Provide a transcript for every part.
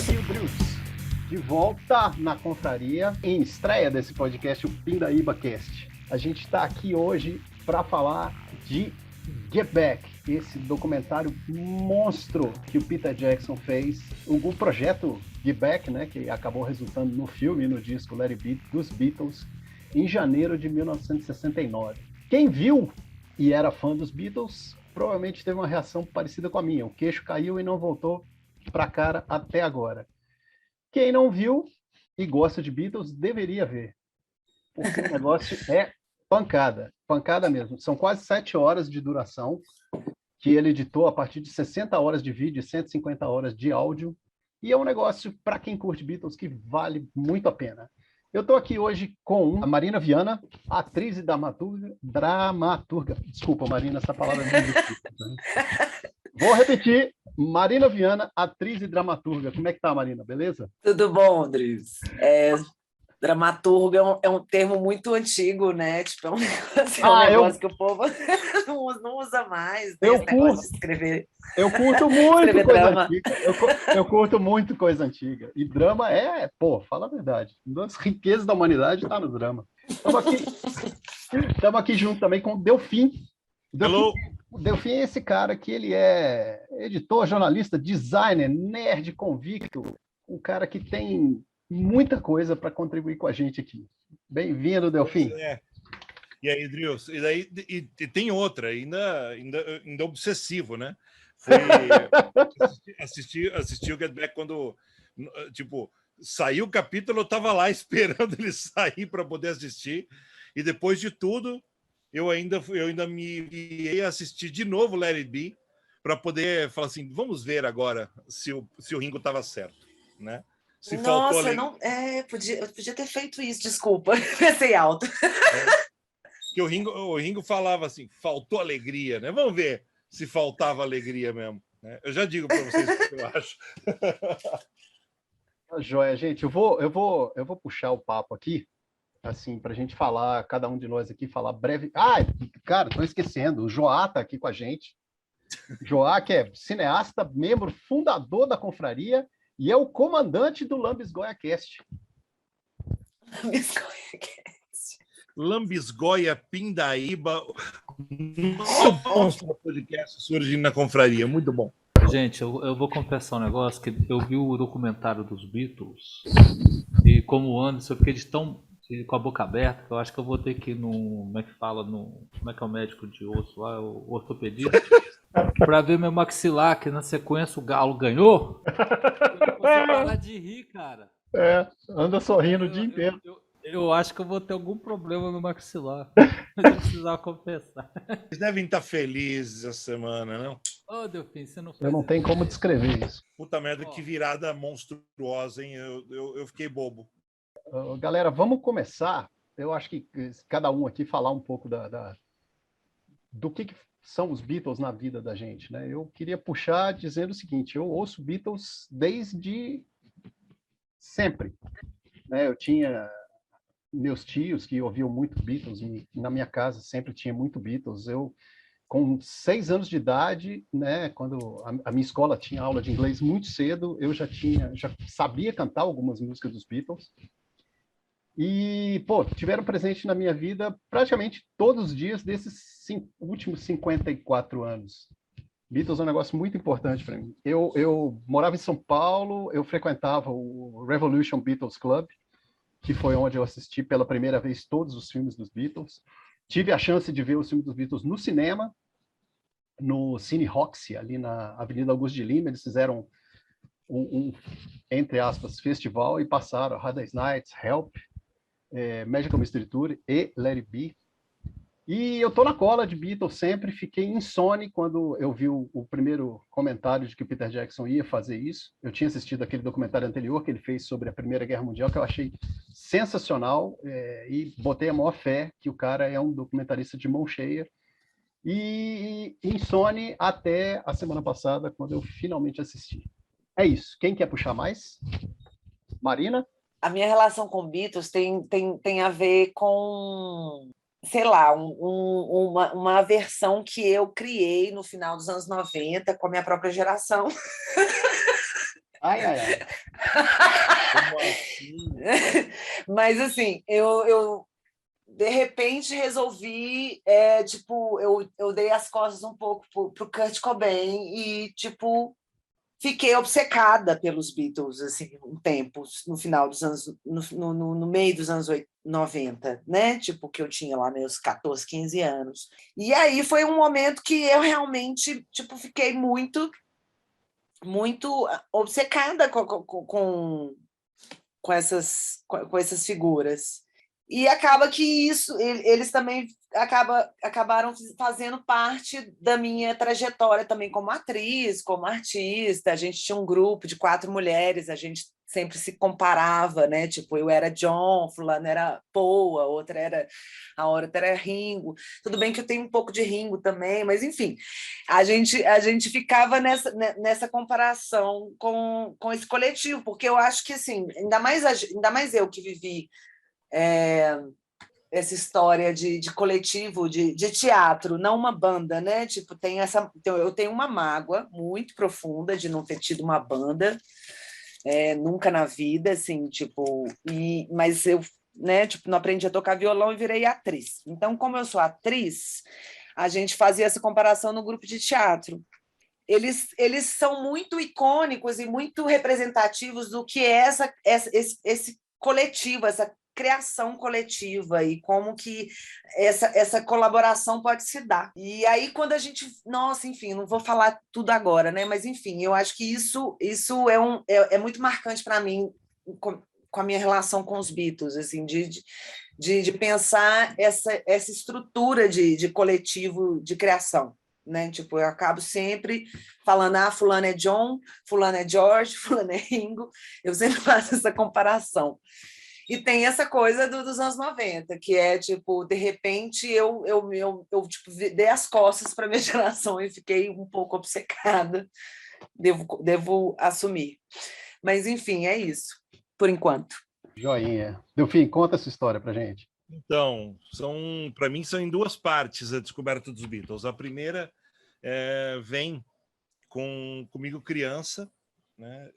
aqui o Bruce, de volta na confraria, em estreia desse podcast, o Pindaíba Cast. A gente está aqui hoje para falar de Get Back, esse documentário monstro que o Peter Jackson fez, o projeto Get Back, né, que acabou resultando no filme e no disco Let It Be dos Beatles, em janeiro de 1969. Quem viu e era fã dos Beatles provavelmente teve uma reação parecida com a minha. O queixo caiu e não voltou para a cara até agora. Quem não viu e gosta de Beatles deveria ver, porque o negócio é pancada, pancada mesmo. São quase 7 horas de duração que ele editou a partir de 60 horas de vídeo e 150 horas de áudio, e é um negócio, para quem curte Beatles, que vale muito a pena. Eu estou aqui hoje com a Marina Viana, atriz e dramaturga. Desculpa, Marina, essa palavra é muito difícil. Né? Vou repetir. Marina Viana, atriz e dramaturga. Como é que tá, Marina? Beleza? Tudo bom, Andres? Dramaturgo é um termo muito antigo, né? Tipo, é um negócio que o povo não usa mais, né? Esse negócio de escrever. Eu curto muito coisa antiga. Eu curto muito coisa antiga. E drama fala a verdade. Uma das riquezas da humanidade está no drama. Estamos aqui junto também com o Delfim. O Delfim é esse cara que ele é editor, jornalista, designer, nerd convicto, um cara que tem muita coisa para contribuir com a gente aqui. Bem-vindo, Delfim. E aí, Drius? E tem outra, ainda obsessivo, né? Foi assistir o Get Back quando, tipo, saiu o capítulo, eu estava lá esperando ele sair para poder assistir, e depois de tudo, eu ainda me ia assistir de novo Let It Be para poder falar assim, vamos ver agora se o Ringo estava certo, né? Se Nossa, eu podia ter feito isso, desculpa, pensei alto. Que o Ringo falava assim, faltou alegria, né? Vamos ver se faltava alegria mesmo. Né? Eu já digo para vocês o que eu acho. Joia, gente, eu vou puxar o papo aqui, assim, para a gente falar, cada um de nós aqui falar breve. Cara, estou esquecendo, o Joá está aqui com a gente. Joá, que é cineasta, membro fundador da confraria e é o comandante do Lambisgoia Cast. Lambisgoia Pindaíba, nosso podcast surgindo na confraria, muito bom. Gente, eu vou confessar um negócio, que eu vi o documentário dos Beatles e como o Anderson, eu fiquei com a boca aberta, que eu acho que eu vou ter que ir como é que é o médico de osso lá, o ortopedista, para ver meu maxilar, que na sequência o Galo ganhou. Eu não consigo parar de rir, cara. Anda sorrindo o dia inteiro. Eu acho que eu vou ter algum problema no maxilar. Eu precisava confessar. Vocês devem estar felizes essa semana, não? Ô, Delfim, você não faz Eu não tenho como descrever isso. Puta merda, que virada monstruosa, hein? Eu fiquei bobo. Galera, vamos começar. Eu acho que cada um aqui falar um pouco do que são os Beatles na vida da gente, né? Eu queria puxar dizendo o seguinte, eu ouço Beatles desde sempre, né? Eu tinha meus tios que ouviam muito Beatles, e na minha casa sempre tinha muito Beatles. Eu, com 6 anos de idade, né, quando a minha escola tinha aula de inglês muito cedo, eu já sabia cantar algumas músicas dos Beatles. E, tiveram presente na minha vida praticamente todos os dias desses últimos 54 anos. Beatles é um negócio muito importante para mim. Eu morava em São Paulo, eu frequentava o Revolution Beatles Club, que foi onde eu assisti pela primeira vez todos os filmes dos Beatles. Tive a chance de ver os filmes dos Beatles no cinema, no Cine Roxy, ali na Avenida Augusto de Lima. Eles fizeram entre aspas, festival e passaram Hard Day's Night, Help, Magical Mystery Tour e Let It Be. E eu tô na cola de Beatles sempre, fiquei insone quando eu vi o primeiro comentário de que o Peter Jackson ia fazer isso. Eu tinha assistido aquele documentário anterior que ele fez sobre a Primeira Guerra Mundial, que eu achei sensacional, e botei a maior fé que o cara é um documentarista de mão cheia. E insone até a semana passada, quando eu finalmente assisti. É isso. Quem quer puxar mais? Marina? A minha relação com Beatles tem a ver com, sei lá, uma versão que eu criei no final dos anos 90 com a minha própria geração. Ai, ai, ai. Como assim? Mas assim, eu de repente resolvi, tipo, eu dei as costas um pouco pro Kurt Cobain e, tipo, fiquei obcecada pelos Beatles, assim, um tempo, no final dos anos, no meio dos anos 90, né? Tipo, que eu tinha lá meus 14, 15 anos. E aí foi um momento que eu realmente, tipo, fiquei muito obcecada com essas figuras. E acaba que isso, eles também acabaram fazendo parte da minha trajetória também como atriz, como artista. A gente tinha um grupo de 4 mulheres, a gente sempre se comparava, né? Tipo, eu era John, fulano era Paul, a outra era Ringo. Tudo bem que eu tenho um pouco de Ringo também, mas enfim, a gente ficava nessa comparação com esse coletivo, porque eu acho que assim, ainda mais eu que vivi essa história de coletivo, de teatro, não uma banda, né? Tipo, eu tenho uma mágoa muito profunda de não ter tido uma banda, nunca na vida, assim, tipo, mas eu, né, tipo, não aprendi a tocar violão e virei atriz. Então, como eu sou atriz, a gente fazia essa comparação no grupo de teatro. Eles são muito icônicos e muito representativos do que é esse coletivo, essa criação coletiva e como que essa colaboração pode se dar. E aí, quando a gente... Nossa, enfim, não vou falar tudo agora, né? Mas, enfim, eu acho que isso é muito marcante para mim com a minha relação com os Beatles, assim, de pensar essa estrutura de coletivo de criação. Né? Tipo, eu acabo sempre falando, fulano é John, fulano é George, fulano é Ringo. Eu sempre faço essa comparação. E tem essa coisa dos anos 90, que é, tipo, de repente eu tipo, dei as costas para a minha geração e fiquei um pouco obcecada, devo assumir. Mas, enfim, é isso, por enquanto. Joinha. Delfim, conta essa história pra gente. Então, para mim, são em 2 partes a descoberta dos Beatles. A primeira vem comigo criança, né?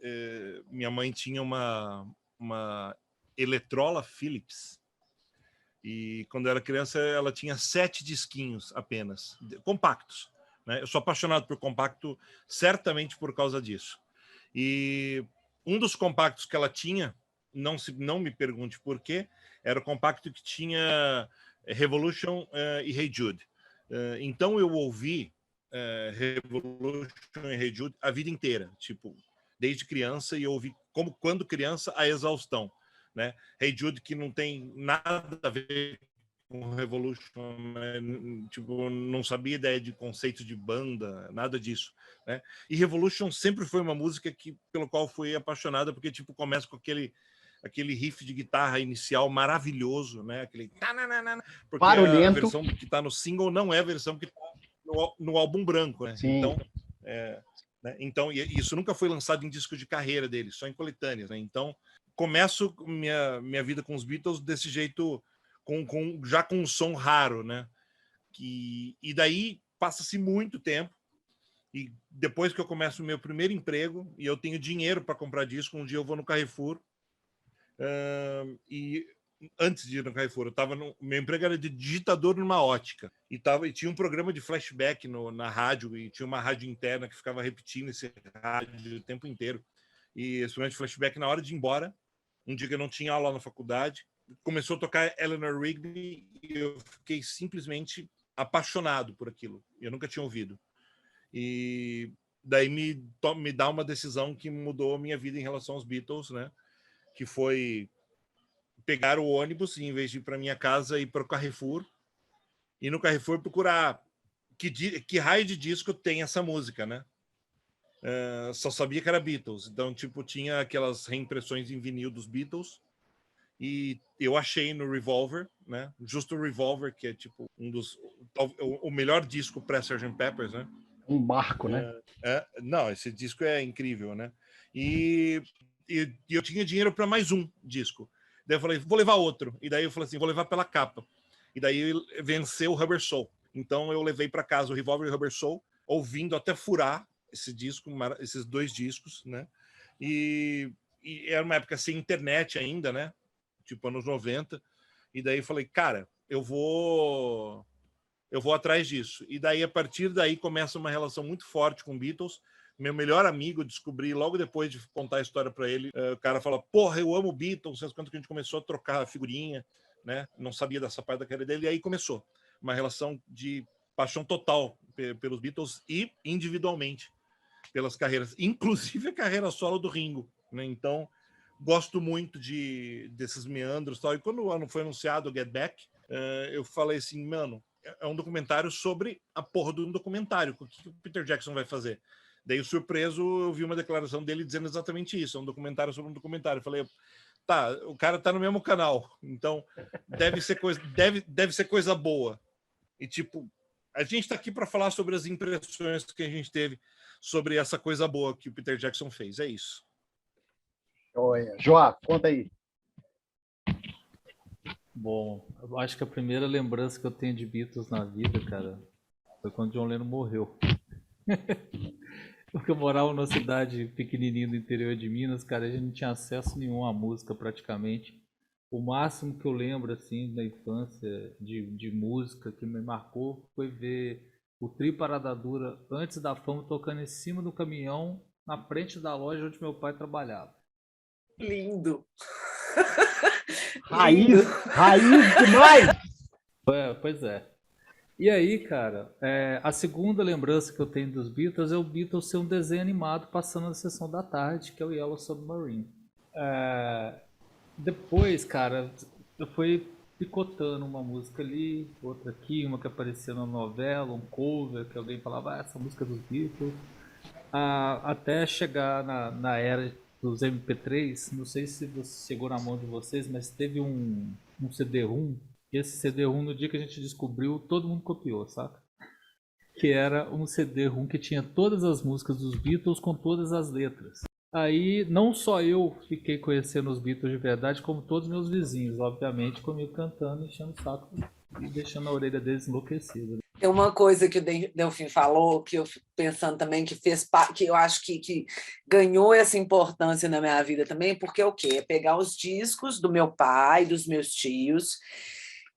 Minha mãe tinha uma Electrola Philips e quando eu era criança ela tinha 7 disquinhos apenas, compactos. Né? Eu sou apaixonado por compacto, certamente por causa disso. E um dos compactos que ela tinha, não me pergunte por quê, era o compacto que tinha Revolution e Hey Jude. Então eu ouvi Revolution e Hey Jude a vida inteira, tipo, desde criança, e eu ouvi quando criança a exaustão, né? Hey Jude, que não tem nada a ver com Revolution, né? Tipo, não sabia ideia de conceito de banda, nada disso, né? E Revolution sempre foi uma música pelo qual fui apaixonada, porque tipo começa com aquele riff de guitarra inicial maravilhoso, né? Aquele porque a versão que está no single não é a versão que está no álbum branco, né? Sim. Então, né? Então, isso nunca foi lançado em disco de carreira dele, só em coletâneas, né? Então, começo minha vida com os Beatles desse jeito, já com um som raro, né? E daí passa-se muito tempo, e depois que eu começo o meu primeiro emprego e eu tenho dinheiro para comprar disco, um dia eu vou no Carrefour, e antes de ir no Carrefour, meu emprego era de digitador numa ótica, e tinha um programa de flashback na rádio, e tinha uma rádio interna que ficava repetindo esse rádio o tempo inteiro, e esse programa de flashback, na hora de ir embora, um dia que eu não tinha aula na faculdade, começou a tocar Eleanor Rigby, e eu fiquei simplesmente apaixonado por aquilo, eu nunca tinha ouvido, e daí me dá uma decisão que mudou a minha vida em relação aos Beatles, né? Que foi pegar o ônibus e, em vez de ir para minha casa, ir para o Carrefour, e no Carrefour procurar que raio de disco tem essa música, né? Só sabia que era Beatles, então tipo tinha aquelas reimpressões em vinil dos Beatles, e eu achei no Revolver, né? Justo o Revolver, que é tipo o melhor disco pré-Sgt. Peppers, né? Um marco, né? Não, esse disco é incrível, né? E eu tinha dinheiro para mais um disco. Daí eu falei, vou levar outro. E daí eu falei assim, vou levar pela capa. E daí venceu o Rubber Soul. Então eu levei para casa o Revolver e o Rubber Soul, ouvindo até furar esse disco, esses 2 discos, né? e era uma época sem internet ainda, né? Tipo, anos 90. E daí falei, cara, eu vou atrás disso. E daí, a partir daí, começa uma relação muito forte com Beatles. Meu melhor amigo, descobri logo depois de contar a história para ele, o cara fala, porra, eu amo Beatles, vocês quanto que a gente começou a trocar figurinha, né? Não sabia dessa parte da carreira dele, e aí começou uma relação de paixão total pelos Beatles e individualmente pelas carreiras, inclusive a carreira solo do Ringo, né? Então, gosto muito desses meandros e tal. E quando foi anunciado o Get Back, eu falei assim, mano, é um documentário sobre a porra de um documentário. O que o Peter Jackson vai fazer? Daí, surpreso, eu vi uma declaração dele dizendo exatamente isso. É um documentário sobre um documentário. Eu falei, tá, o cara tá no mesmo canal, então deve ser coisa boa. E, tipo, a gente tá aqui para falar sobre as impressões que a gente teve sobre essa coisa boa que o Peter Jackson fez. É isso. Olha, Joá, conta aí. Bom, eu acho que a primeira lembrança que eu tenho de Beatles na vida, cara, foi quando John Lennon morreu. Porque eu morava numa cidade pequenininha do interior de Minas, cara, a gente não tinha acesso nenhum à música praticamente. O máximo que eu lembro, assim, da infância de música que me marcou foi ver o Trio Parada Dura antes da fama tocando em cima do caminhão na frente da loja onde meu pai trabalhava. Lindo. Raiz demais! Pois é. E aí, cara, a segunda lembrança que eu tenho dos Beatles é o Beatles ser um desenho animado passando na sessão da tarde, que é o Yellow Submarine. Depois, cara, eu fui picotando uma música ali, outra aqui, uma que aparecia na novela, um cover, que alguém falava, essa música é dos Beatles. Até chegar na era dos MP3, não sei se você chegou na mão de vocês, mas teve um CD-ROM. E esse CD-ROM, no dia que a gente descobriu, todo mundo copiou, saca? Que era um CD-ROM que tinha todas as músicas dos Beatles com todas as letras. Aí, não só eu fiquei conhecendo os Beatles de verdade, como todos meus vizinhos, obviamente, comigo cantando, enchendo o saco e deixando a orelha deles enlouquecida. Tem uma coisa que o Delfim falou, que eu fico pensando também, que eu acho que ganhou essa importância na minha vida também, porque é o quê? É pegar os discos do meu pai, dos meus tios,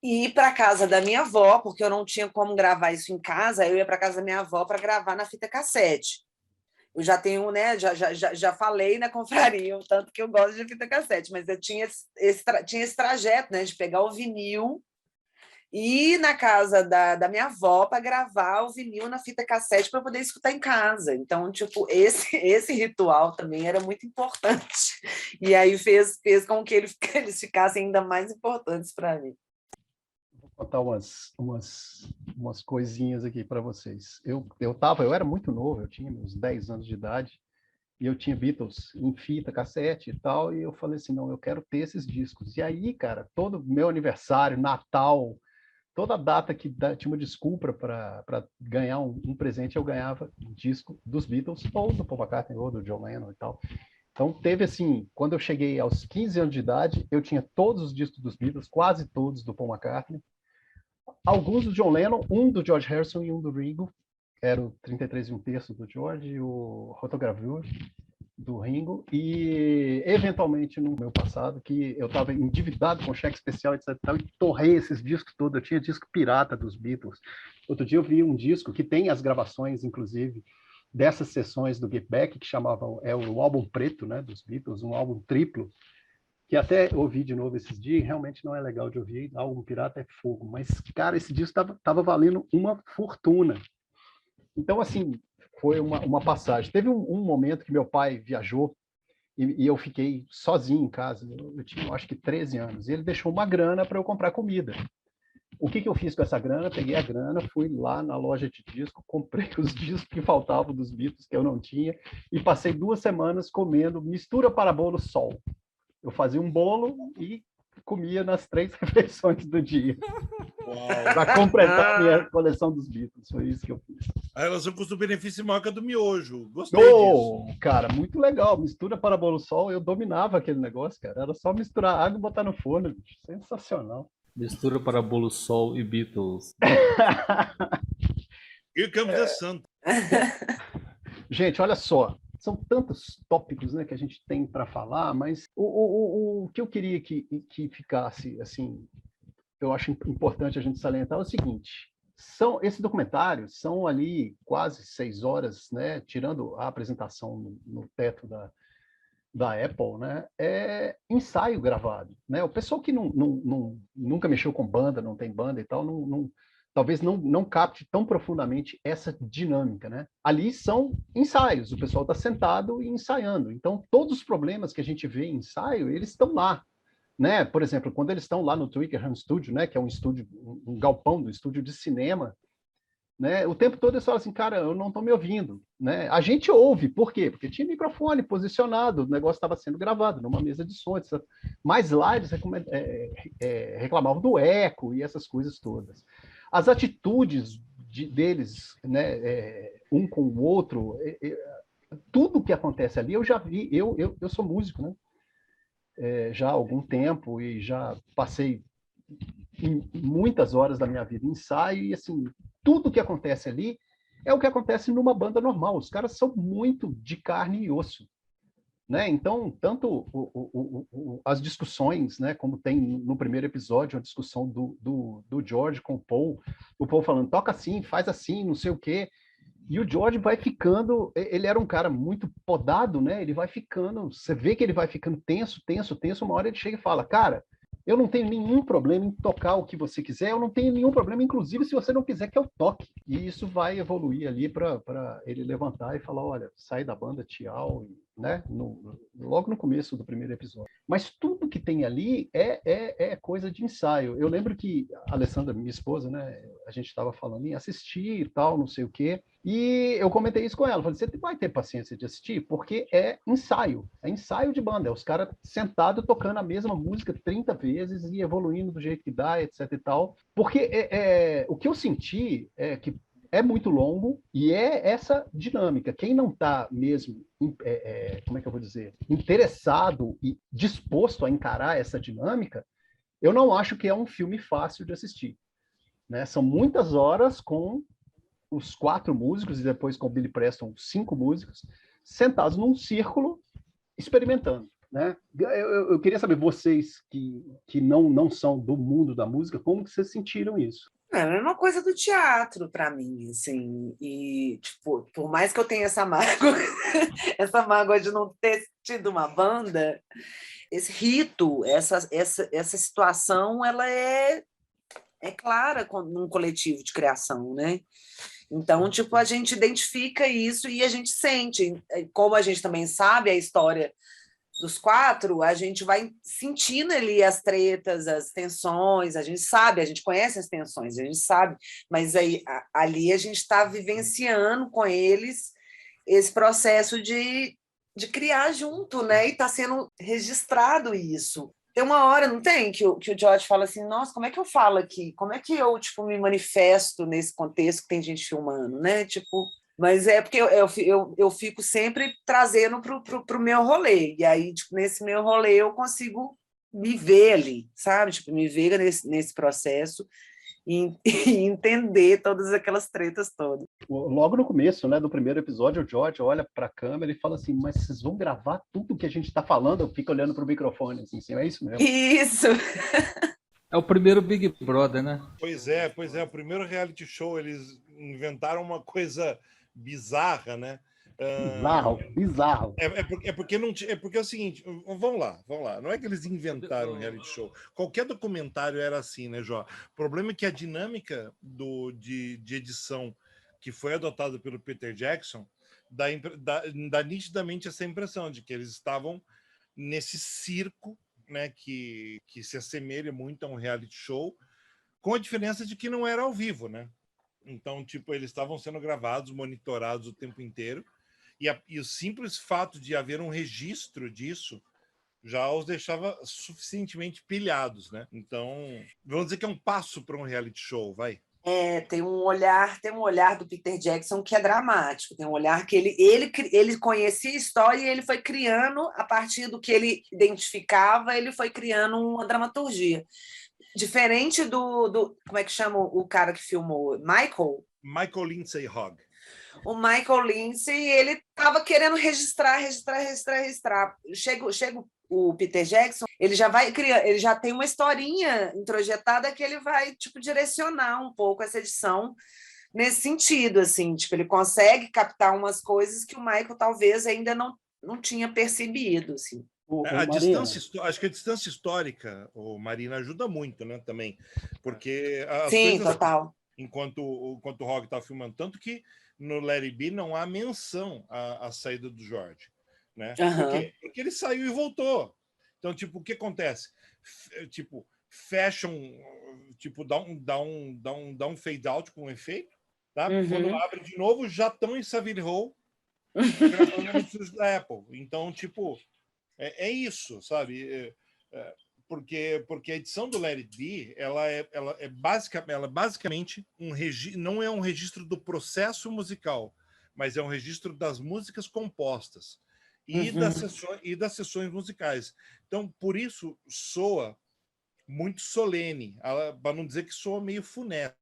e ir para casa da minha avó, porque eu não tinha como gravar isso em casa, eu ia para casa da minha avó para gravar na fita cassete. Eu já tenho, né? Já falei na confraria, o tanto que eu gosto de fita cassete, mas eu tinha esse trajeto, né, de pegar o vinil e ir na casa da minha avó para gravar o vinil na fita cassete para poder escutar em casa. Então, tipo, esse ritual também era muito importante. E aí fez com que eles ficassem ainda mais importantes para mim. Vou contar umas coisinhas aqui para vocês. Eu era muito novo, eu tinha uns 10 anos de idade, e eu tinha Beatles em fita, cassete e tal, e eu falei assim, não, eu quero ter esses discos. E aí, cara, todo meu aniversário, Natal, toda data que tinha uma desculpa para ganhar um presente, eu ganhava um disco dos Beatles, ou do Paul McCartney, ou do John Lennon e tal. Então, teve assim, quando eu cheguei aos 15 anos de idade, eu tinha todos os discos dos Beatles, quase todos do Paul McCartney, alguns do John Lennon, um do George Harrison e um do Ringo, era o 33 1/3 do George e o Rotogravure do Ringo, e eventualmente no meu passado, que eu estava endividado com cheque especial, etc, e torrei esses discos todos, eu tinha disco pirata dos Beatles. Outro dia eu vi um disco que tem as gravações, inclusive, dessas sessões do Get Back, que chamavam, o álbum preto, né, dos Beatles, um álbum triplo, que até ouvi de novo esses dias, realmente não é legal de ouvir, álbum pirata é fogo, mas, cara, esse disco estava valendo uma fortuna. Então, assim, foi uma passagem. Teve um momento que meu pai viajou e eu fiquei sozinho em casa, eu tinha, acho que 13 anos, e ele deixou uma grana para eu comprar comida. O que eu fiz com essa grana? Peguei a grana, fui lá na loja de disco, comprei os discos que faltavam dos Beatles, que eu não tinha, e passei 2 semanas comendo mistura para bolo Sol. Eu fazia um bolo e comia nas 3 refeições do dia. Para completar a minha coleção dos Beatles. Foi isso que eu fiz. A relação custo-benefício maior que a do miojo. Gostei disso. Cara, muito legal. Mistura para bolo Sol. Eu dominava aquele negócio, cara. Era só misturar água e botar no forno. Sensacional. Mistura para bolo Sol e Beatles. E o Campos de Santo. Gente, olha só. são tantos tópicos, né, que a gente tem para falar, mas o que eu queria que ficasse, assim, eu acho importante a gente salientar é o seguinte: esse documentário são ali quase 6 horas, né, tirando a apresentação no teto da Apple, né, é ensaio gravado, né? O pessoal que nunca mexeu com banda, não tem banda e tal, talvez não capte tão profundamente essa dinâmica, né? Ali são ensaios, o pessoal está sentado e ensaiando. Então, todos os problemas que a gente vê em ensaio, eles estão lá, né? Por exemplo, quando eles estão lá no Twickenham Studio, né, que é um estúdio, um galpão do estúdio de cinema, né? O tempo todo eles falam assim, cara, eu não estou me ouvindo, né? A gente ouve, por quê? Porque tinha microfone posicionado, o negócio estava sendo gravado numa mesa de som, etc. Mas lá eles reclamavam do eco e essas coisas todas. As atitudes deles, né, um com o outro, tudo que acontece ali eu já vi. Eu sou músico, né? Já há algum tempo e já passei muitas horas da minha vida em ensaio e assim, tudo que acontece ali é o que acontece numa banda normal. Os caras são muito de carne e osso, né? Então, tanto as discussões, né, como tem no primeiro episódio, a discussão do George com o Paul falando, toca assim, faz assim, não sei o quê. E o George vai ficando, ele era um cara muito podado, né? Ele vai ficando, você vê que ele vai ficando tenso, uma hora ele chega e fala, cara, eu não tenho nenhum problema em tocar o que você quiser, eu não tenho nenhum problema, inclusive, se você não quiser que eu toque. E isso vai evoluir ali para ele levantar e falar, olha, sai da banda, tchau, né? Logo no começo do primeiro episódio. Mas tudo que tem ali é coisa de ensaio. Eu lembro que a Alessandra, minha esposa, né, a gente estava falando em assistir e tal, não sei o quê, e eu comentei isso com ela, falei, você vai ter paciência de assistir? Porque é ensaio de banda, é os caras sentados tocando a mesma música 30 vezes e evoluindo do jeito que dá, etc e tal. Porque o que eu senti é que é muito longo e é essa dinâmica. Quem não está mesmo, como é que eu vou dizer, interessado e disposto a encarar essa dinâmica, eu não acho que é um filme fácil de assistir, né? São muitas horas com os 4 músicos e depois com o Billy Preston 5 músicos sentados num círculo experimentando, né? Eu queria saber, vocês que não são do mundo da música, como que vocês sentiram isso? É uma coisa do teatro para mim, assim, e tipo, por mais que eu tenha essa mágoa, essa mágoa de não ter tido uma banda, esse rito, essa situação, ela é clara num coletivo de criação, né? Então, tipo, a gente identifica isso e a gente sente, como a gente também sabe a história dos 4, a gente vai sentindo ali as tretas, as tensões, a gente sabe, a gente conhece as tensões, a gente sabe, mas aí, ali a gente está vivenciando com eles esse processo de criar junto, né? E está sendo registrado isso. Tem uma hora, não tem, que o George fala assim, nossa, como é que eu falo aqui? Como é que eu, tipo, me manifesto nesse contexto que tem gente filmando, né? Tipo, mas é porque eu fico sempre trazendo pro meu rolê. E aí, tipo, nesse meu rolê, eu consigo me ver ali, sabe? Tipo, me ver nesse processo e entender todas aquelas tretas todas. Logo no começo, né, do primeiro episódio, o George olha para a câmera e fala assim, mas vocês vão gravar tudo que a gente está falando? Eu fico olhando para o microfone, assim, é isso mesmo? Isso! É o primeiro Big Brother, né? Pois é, o primeiro reality show, eles inventaram uma coisa bizarra, né? Bizarro. Porque é o seguinte, vamos lá. Não é que eles inventaram um reality show. Qualquer documentário era assim, né, Jó? O problema é que a dinâmica de edição que foi adotada pelo Peter Jackson dá nitidamente essa impressão de que eles estavam nesse circo, né, que se assemelha muito a um reality show, com a diferença de que não era ao vivo, né? Então, tipo, eles estavam sendo gravados, monitorados o tempo inteiro, e o simples fato de haver um registro disso já os deixava suficientemente pilhados, né? Então, vamos dizer que é um passo para um reality show, vai. Tem um olhar do Peter Jackson que é dramático, tem um olhar que ele conhecia a história e ele foi criando, a partir do que ele identificava, ele foi criando uma dramaturgia. Diferente do como é que chama o cara que filmou? Michael Lindsay Hogg. o Michael Lindsay, ele estava querendo registrar. Chega o Peter Jackson, ele já vai criar, ele já tem uma historinha introjetada que ele vai tipo direcionar um pouco essa edição nesse sentido, assim, tipo, ele consegue captar umas coisas que o Michael talvez ainda não tinha percebido, assim. Acho que a distância histórica, Marina, ajuda muito, né, também, porque as Sim, coisas, total. enquanto o Rock está filmando, tanto que no Let It Be não há menção à saída do George, né? Por quê? Porque ele saiu e voltou. Então, tipo, o que acontece? Tipo, fecham, tipo, dá um fade out com um efeito, tá? Quando abre de novo, já estão em Savile Row gravando no estúdio da Apple. Então, tipo, é isso, sabe? Porque a edição do Let It Be, ela é basicamente não é um registro do processo musical, mas é um registro das músicas compostas e das sessões musicais. Então, por isso, soa muito solene, para não dizer que soa meio funesto.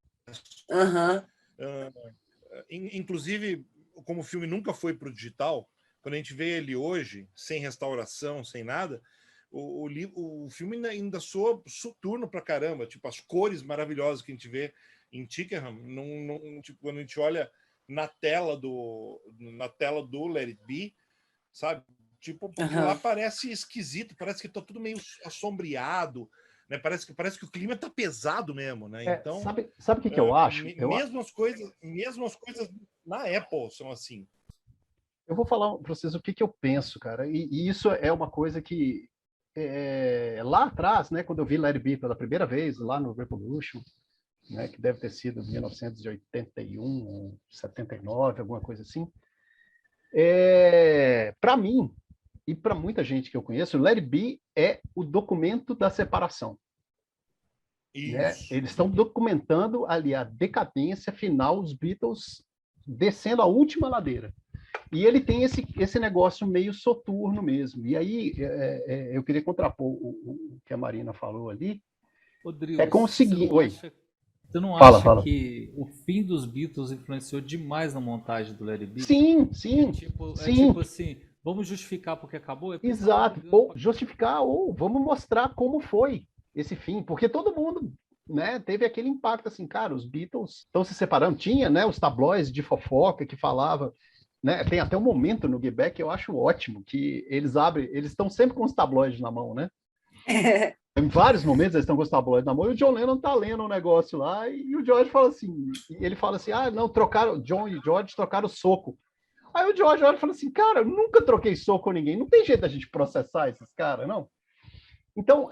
Inclusive, como o filme nunca foi para o digital, quando a gente vê ele hoje, sem restauração, sem nada, o filme ainda soa soturno pra caramba, tipo, as cores maravilhosas que a gente vê em Tickenham, tipo, quando a gente olha na tela do Let It Be, sabe? Tipo, lá parece esquisito, parece que tá tudo meio assombreado, né? Parece que o clima tá pesado mesmo, né? Então, sabe o que eu acho? Mesmo as coisas na Apple são assim. Eu vou falar para vocês o que eu penso, cara. E isso é uma coisa que lá atrás, né, quando eu vi Let It Be pela primeira vez, lá no Revolution, né, que deve ter sido 1981 ou 79, alguma coisa assim, para mim e para muita gente que eu conheço, Let It Be é o documento da separação. Né? Eles estão documentando ali a decadência final, os Beatles descendo a última ladeira. E ele tem esse negócio meio soturno mesmo. E aí eu queria contrapor o que a Marina falou ali. Rodrigo, com o seguinte. Você não acha que o fim dos Beatles influenciou demais na montagem do Let It Be? Sim. Tipo assim, vamos justificar porque acabou? Exato. Ou justificar, ou vamos mostrar como foi esse fim. Porque todo mundo, né, teve aquele impacto assim, cara, os Beatles estão se separando. Tinha, né, os tabloides de fofoca que falava. Né? Tem até um momento no Get Back que eu acho ótimo, que eles estão sempre com os tabloides na mão, né? Em vários momentos eles estão com os tabloides na mão e o John Lennon tá lendo um negócio lá e o George fala assim, não, John e George trocaram soco. Aí o George olha e fala assim, cara, eu nunca troquei soco com ninguém, não tem jeito da gente processar esses caras, não? Então,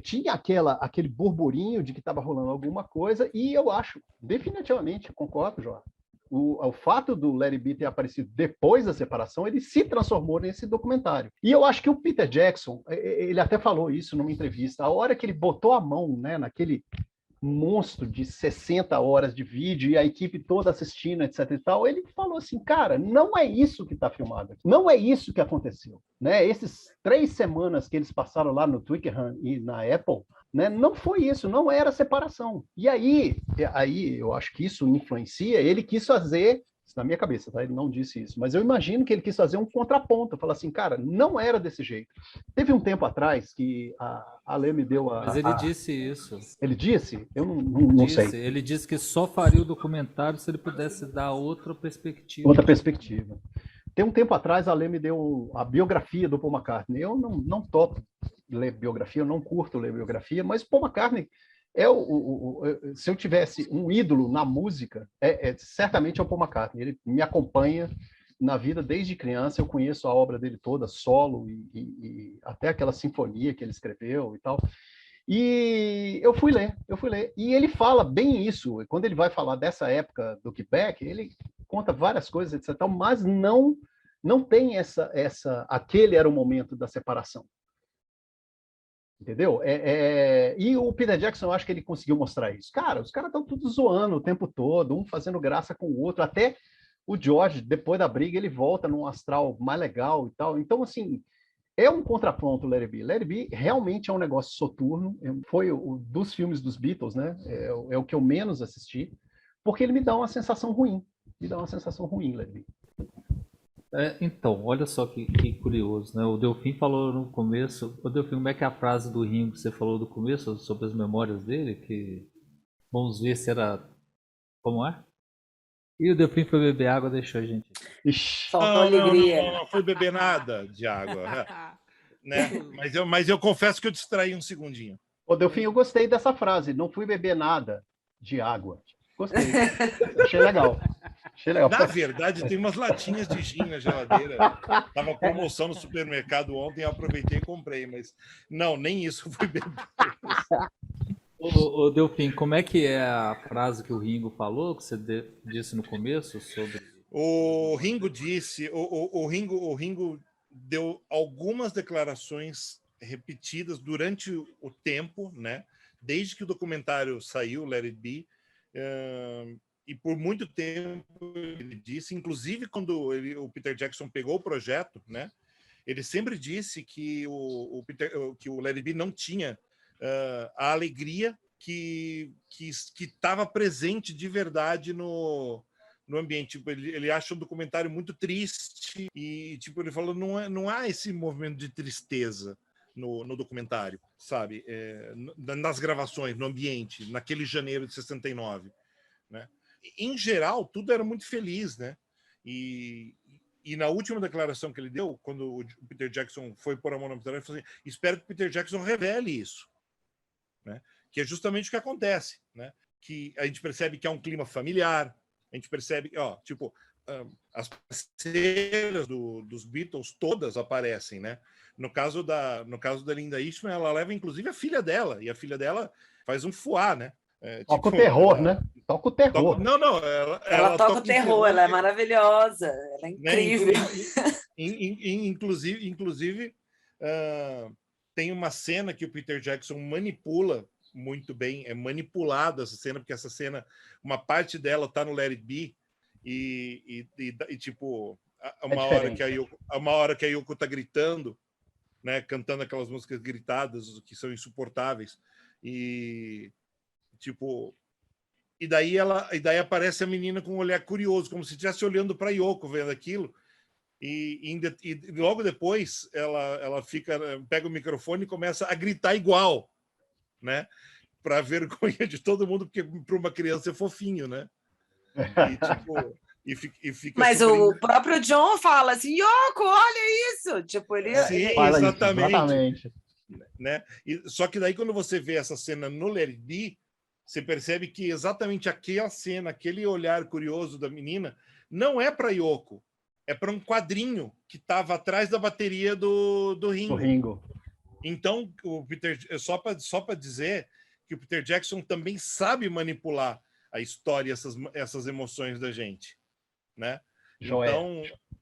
tinha aquele burburinho de que estava rolando alguma coisa e eu acho, definitivamente, concordo, Jorge, o fato do Larry B ter aparecido depois da separação, ele se transformou nesse documentário. E eu acho que o Peter Jackson, ele até falou isso numa entrevista, a hora que ele botou a mão, né, naquele monstro de 60 horas de vídeo e a equipe toda assistindo, etc e tal, ele falou assim, cara, não é isso que está filmado aqui, não é isso que aconteceu, né? Esses 3 semanas que eles passaram lá no Twickenham e na Apple, né, não foi isso, não era separação. E aí eu acho que isso influencia, ele quis fazer, na minha cabeça, tá? Ele não disse isso, mas eu imagino que ele quis fazer um contraponto, falar assim, cara, não era desse jeito. Teve um tempo atrás que a Lê me deu a... Mas ele disse isso. Ele disse? Eu não sei. Ele disse que só faria o documentário se ele pudesse dar outra perspectiva. Outra perspectiva. Tem um tempo atrás, a Lê me deu a biografia do Paul McCartney. Eu não topo ler biografia, eu não curto ler biografia, mas Paul McCartney se eu tivesse um ídolo na música, certamente é o Paul McCartney. Ele me acompanha na vida desde criança, eu conheço a obra dele toda, solo e até aquela sinfonia que ele escreveu e tal. E eu fui ler. E ele fala bem isso. Quando ele vai falar dessa época do Get Back, ele conta várias coisas, etc. Mas não tem aquele era o momento da separação. Entendeu? E o Peter Jackson, eu acho que ele conseguiu mostrar isso. Cara, os caras estão tudo zoando o tempo todo, um fazendo graça com o outro. Até o George, depois da briga, ele volta num astral mais legal e tal. Então, assim, é um contraponto, Let It Be. Let It Be realmente é um negócio soturno. Foi dos filmes dos Beatles, né? É o que eu menos assisti, porque ele me dá uma sensação ruim. me dá uma sensação ruim, Levi. Então, olha só que curioso, né? O Delfim falou no começo. O Delfim, como é que é a frase do Ringo que você falou do começo sobre as memórias dele? Que vamos ver se era. Como é? E o Delfim foi beber água, deixou a gente. Ixi, Faltou Não, alegria. não fui beber nada de água, né? Mas eu confesso que eu distraí um segundinho. ô Delfim, eu gostei dessa frase. Não fui beber nada de água. Gostei. Achei legal. Achei legal. Na verdade, tem umas latinhas de gin na geladeira. Tava promoção no supermercado ontem, eu aproveitei e comprei, mas não, nem isso eu fui beber. Ô Delfim, como é que é a frase que o Ringo falou, que você disse no começo sobre. O Ringo disse, o Ringo deu algumas declarações repetidas durante o tempo, né? Desde que o documentário saiu, Let It Be, e por muito tempo ele disse, inclusive quando o Peter Jackson pegou o projeto, né? Ele sempre disse que que o Let It Be não tinha a alegria que estava presente de verdade no ambiente. Tipo, ele acha o documentário muito triste e tipo ele falou não há esse movimento de tristeza no documentário, sabe? Nas gravações, no ambiente, naquele janeiro de 69, né? Em geral, tudo era muito feliz, né? E na última declaração que ele deu, quando o Peter Jackson foi pôr a mão na pistola, ele falou assim: espero que o Peter Jackson revele isso, né? Que é justamente o que acontece, né? Que a gente percebe que há um clima familiar, a gente percebe, tipo, as parceiras dos Beatles todas aparecem, né? No caso da Linda Eastman, ela leva inclusive a filha dela, e a filha dela faz um fuá, né? Toca o terror, né? Toca o terror. Não, Ela toca o terror, ela é maravilhosa, ela é incrível. Inclusive tem uma cena que o Peter Jackson manipula muito bem, é manipulada essa cena, porque essa cena, uma parte dela tá no Let It Be, e tipo, uma hora que a Yoko tá gritando, né, cantando aquelas músicas gritadas que são insuportáveis, e tipo, e daí aparece a menina com um olhar curioso, como se estivesse olhando para Yoko, vendo aquilo. E logo depois ela pega o microfone e começa a gritar igual, né? Para vergonha de todo mundo, porque para uma criança é fofinho, né? E tipo, fica Mas o próprio John fala assim: Yoko, olha isso! Tipo, Sim, fala exatamente. Né? Só que daí, quando você vê essa cena no Let It Be, você percebe que exatamente aquela cena, aquele olhar curioso da menina, não é para Yoko, é para um quadrinho que estava atrás da bateria do Ringo. Então, o Peter, só para dizer que o Peter Jackson também sabe manipular a história, essas emoções da gente, né?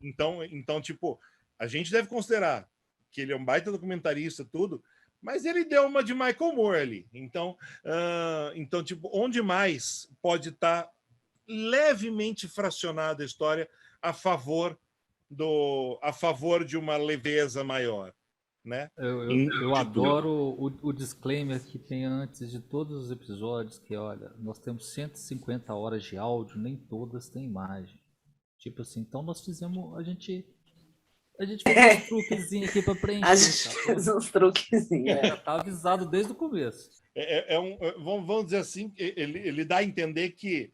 Então, tipo, a gente deve considerar que ele é um baita documentarista, tudo, mas ele deu uma de Michael Moore ali. Então, tipo, onde mais pode estar levemente fracionada a história a favor de uma leveza maior, né? Eu adoro o disclaimer que tem antes de todos os episódios, que olha, nós temos 150 horas de áudio, nem todas têm imagem. Tipo assim, então nós fizemos, a gente fez uns truquezinhos aqui para preencher. A gente fez uns truquezinhos. Já tá avisado desde o começo. Vamos dizer assim, ele dá a entender que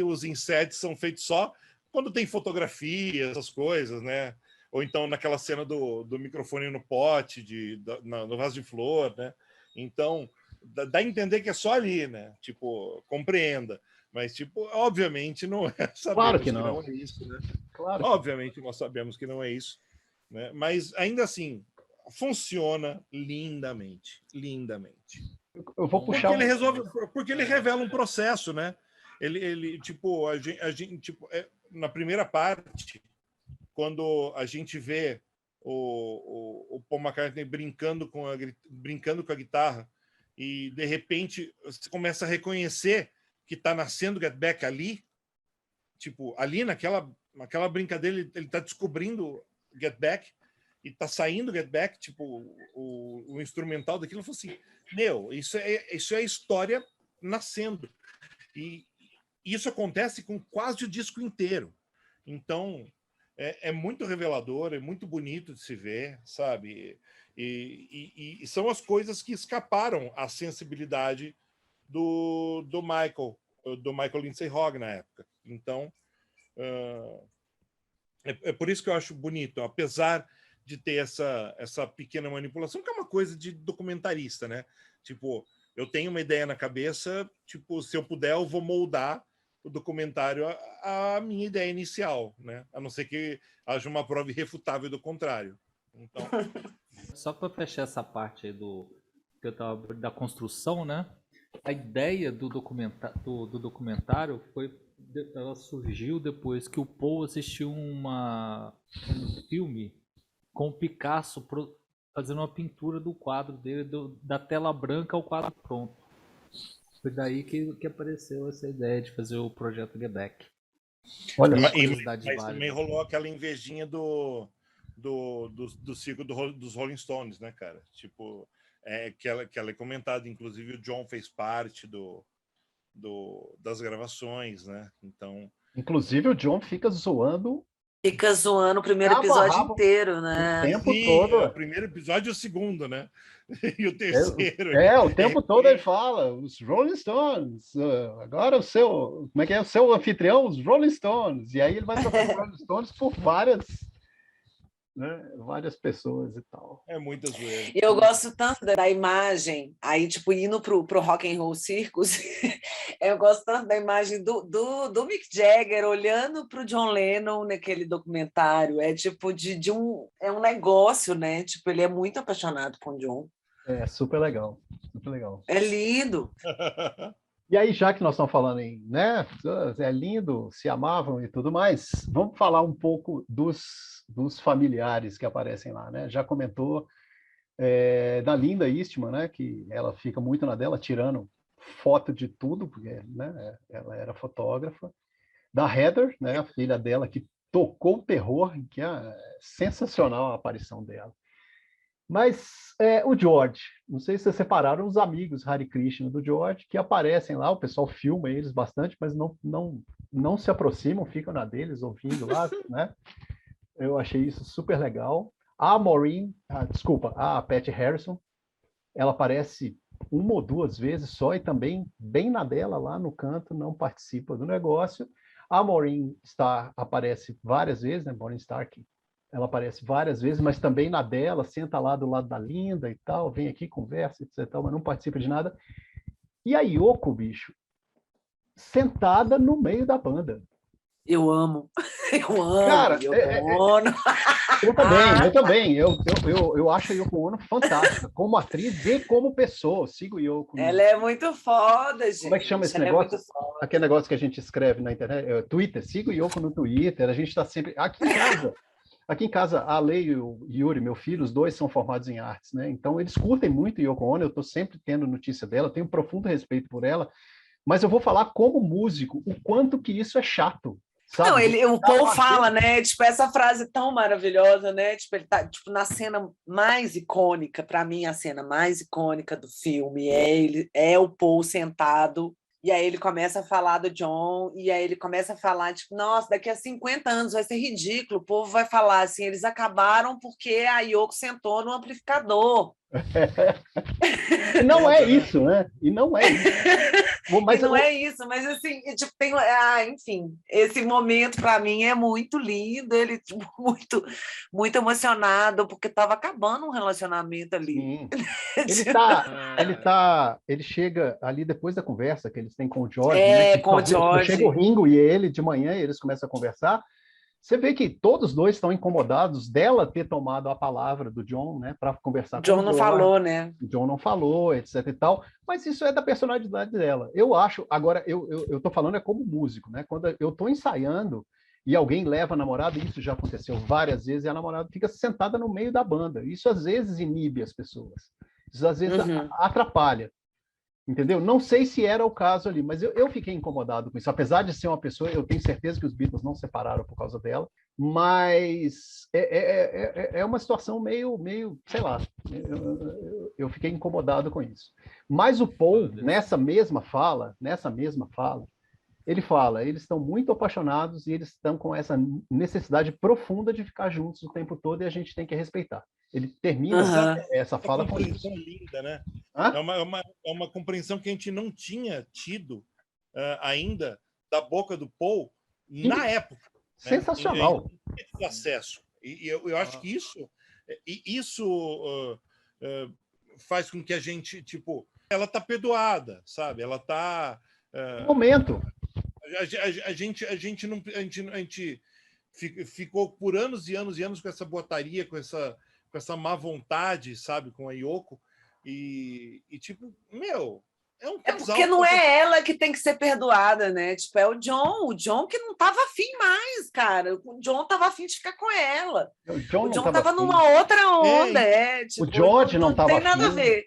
os inserts são feitos só quando tem fotografia, essas coisas, né? Ou então naquela cena do microfone no pote, no vaso de flor, né? Então, dá a entender que é só ali, né? Tipo, compreenda. Mas, tipo, obviamente não é. Claro que não é isso, né? Claro. Obviamente nós sabemos que não é isso, né? Mas ainda assim, funciona lindamente. Eu vou puxar porque ele revela um processo, né? Ele tipo, a gente tipo, na primeira parte, quando a gente vê o Paul McCartney brincando com a guitarra e de repente você começa a reconhecer que está nascendo Get Back ali, tipo, ali naquela brincadeira ele está descobrindo Get Back e tá saindo Get Back, tipo, o instrumental daquilo. Eu falei assim, isso é a história nascendo. isso acontece com quase o disco inteiro. Então, é muito revelador, é muito bonito de se ver, sabe? E são as coisas que escaparam à sensibilidade do Michael Lindsay Hogg na época. Então, é por isso que eu acho bonito, apesar de ter essa pequena manipulação, que é uma coisa de documentarista, né? Tipo, eu tenho uma ideia na cabeça, tipo, se eu puder, eu vou moldar o documentário à minha ideia inicial, né? A não ser que haja uma prova irrefutável do contrário. Então... Só para fechar essa parte aí da construção, né? A ideia do documentário ela surgiu depois que o Paul assistiu um filme com o Picasso fazendo uma pintura do quadro dele, da tela branca ao quadro pronto. Foi daí que apareceu essa ideia de fazer o projeto Get Back. Olha, mas também rolou aquela invejinha do circo dos Rolling Stones, né, cara? Tipo, que ela é comentada, inclusive o John fez parte das gravações, né? Então, inclusive o John fica zoando o primeiro episódio inteiro, o né? tempo sim, todo. o primeiro episódio e o segundo, né? E o terceiro. O tempo todo ele fala, os Rolling Stones, agora como é que é o seu anfitrião? Os Rolling Stones. E aí ele vai trocar os Rolling Stones por várias pessoas e tal. É muita zoeira. E eu gosto tanto da imagem, aí, tipo, indo pro Rock and Roll Circus, eu gosto tanto da imagem do Mick Jagger olhando pro John Lennon naquele documentário. É tipo é um negócio, né? Tipo, ele é muito apaixonado por John. É super legal, super legal. É lindo. E aí, já que nós estamos falando em, né, é lindo, se amavam e tudo mais, vamos falar um pouco dos familiares que aparecem lá, né? Já comentou da Linda Eastman, né, que ela fica muito na dela, tirando foto de tudo, porque, né, ela era fotógrafa. Da Heather, né, a filha dela, que tocou o terror, que é sensacional a aparição dela. Mas o George, não sei se vocês separaram os amigos Hare Krishna do George, que aparecem lá, o pessoal filma eles bastante, mas não se aproximam, ficam na deles, ouvindo lá, né? Eu achei isso super legal. A Maureen, a Patty Harrison, ela aparece uma ou duas vezes só e também bem na dela, lá no canto, não participa do negócio. A Maureen Starr aparece várias vezes, né? Maureen Stark, ela aparece várias vezes, mas também na dela, senta lá do lado da Linda e tal, vem aqui, conversa, etc, mas não participa de nada. E a Yoko, bicho, sentada no meio da banda. Eu amo. Cara, Yoko Ono. Eu também. Eu acho a Yoko Ono fantástica, como atriz e como pessoa. Eu sigo Yoko. Ela é muito foda, gente. Como é que chama esse negócio? Aquele negócio que a gente escreve na internet, Twitter. Sigo Yoko no Twitter. A gente está sempre aqui em casa, a Lei e o Yuri, meu filho, os dois são formados em artes, né? Então eles curtem muito Yoko Ono. Eu estou sempre tendo notícia dela. Tenho um profundo respeito por ela. Mas eu vou falar como músico o quanto que isso é chato. Sabe? Não, o Paul fala, né? Tipo, essa frase tão maravilhosa, né? Tipo, ele tá na cena mais icônica, para mim, a cena mais icônica do filme é o Paul sentado, e aí ele começa a falar do John, e aí ele começa a falar, tipo, nossa, daqui a 50 anos vai ser ridículo, o povo vai falar assim, eles acabaram porque a Yoko sentou no amplificador. Não é isso, né? E não é isso. Mas não é isso, mas assim, tipo, enfim, esse momento para mim é muito lindo, ele tipo, muito emocionado, porque estava acabando um relacionamento ali. Ele chega ali depois da conversa que eles têm com o George, com o George. Chega o Ringo e ele de manhã, e eles começam a conversar. Você vê que todos dois estão incomodados dela ter tomado a palavra do John, né, para conversar com o John. Não falou, né? O John não falou, etc e tal, mas isso é da personalidade dela. Eu acho, agora, eu tô falando como músico, né? Quando eu tô ensaiando e alguém leva a namorada, isso já aconteceu várias vezes, e a namorada fica sentada no meio da banda. Isso às vezes inibe as pessoas. Isso às vezes atrapalha. Entendeu? Não sei se era o caso ali, mas eu fiquei incomodado com isso. Apesar de ser uma pessoa, eu tenho certeza que os Beatles não separaram por causa dela, mas é uma situação meio, sei lá, eu fiquei incomodado com isso. Mas o Paul, nessa mesma fala, Ele fala, eles estão muito apaixonados e eles estão com essa necessidade profunda de ficar juntos o tempo todo e a gente tem que respeitar. Ele termina essa fala com isso. Linda, né? Hã? É uma compreensão que a gente não tinha tido ainda da boca do Paul na época. Sensacional. Né? Acesso. E eu acho que isso faz com que a gente, tipo, ela tá perdoada, sabe? Ela tá... Momento. A gente ficou por anos e anos e anos com essa botaria, com essa má vontade, sabe, com a Yoko, e tipo, é um casal. É porque não é ela que tem que ser perdoada, né? Tipo, é o John que não tava afim mais, cara. O John tava afim de ficar com ela. O John tava numa outra onda, tipo, o George não tava afim. Não tem nada a ver.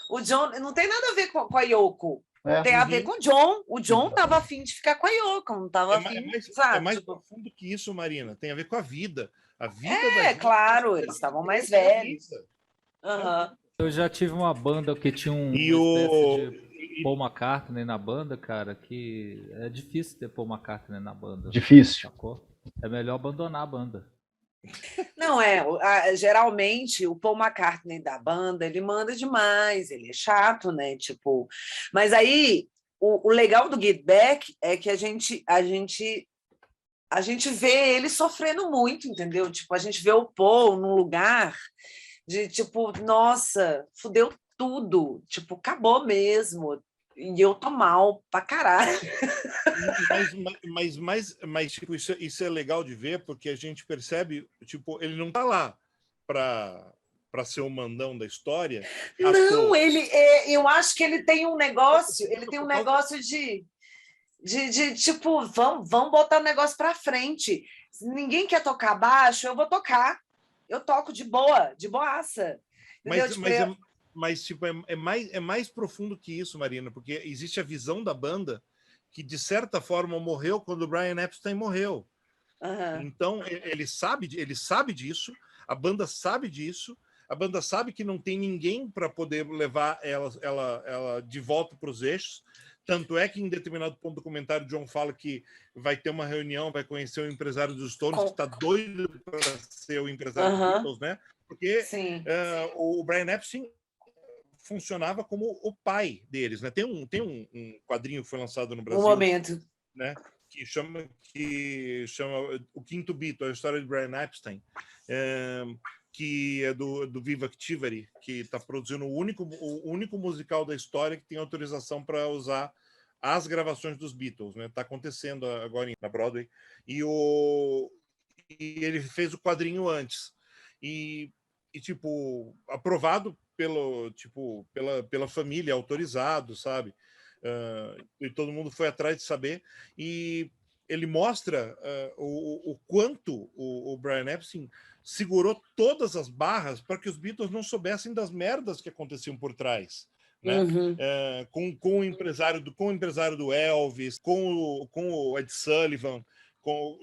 O John não tem nada a ver com a Yoko. Tem a ver com o John. O John estava afim de ficar com a Yoko, não estava afim, sabe? É mais profundo que isso, Marina. Tem a ver com a vida. A vida claro, eles estavam mais velhos. Eu já tive uma banda que tinha uma espécie de Paul McCartney na banda, cara, que é difícil ter Paul McCartney na banda. Difícil. Sacou? É melhor abandonar a banda. Não, geralmente o Paul McCartney da banda, ele manda demais, ele é chato, né? Tipo, mas aí o legal do Get Back é que a gente vê ele sofrendo muito, entendeu? Tipo, a gente vê o Paul num lugar de tipo, nossa, fudeu tudo, tipo, acabou mesmo. E eu tô mal pra caralho. Mas tipo, isso é legal de ver, porque a gente percebe, tipo, ele não tá lá para ser o mandão da história. Não, eu acho que ele tem um negócio, de tipo, vamos botar o negócio para frente. Se ninguém quer tocar baixo, eu vou tocar. Eu toco de boaça. Mas tipo, é mais profundo que isso, Marina, porque existe a visão da banda que, de certa forma, morreu quando o Brian Epstein morreu. Então, ele sabe disso, a banda sabe disso, a banda sabe que não tem ninguém para poder levar ela de volta para os eixos. Tanto é que, em determinado ponto do documentário, John fala que vai ter uma reunião, vai conhecer o empresário dos Stones, que está doido para ser o empresário dos Beatles, né? Porque o Brian Epstein funcionava como o pai deles, né? Tem um quadrinho que foi lançado no Brasil, momento, né? Que chama O Quinto Beatle, a história de Brian Epstein, que é do Viva Activity, que está produzindo o único musical da história que tem autorização para usar as gravações dos Beatles, né? Está acontecendo agora na Broadway, e ele fez o quadrinho antes e tipo, aprovado pela família, autorizado, sabe? E todo mundo foi atrás de saber, e ele mostra o quanto o Brian Epstein segurou todas as barras para que os Beatles não soubessem das merdas que aconteciam por trás, né? Com o empresário do Elvis, com o Ed Sullivan,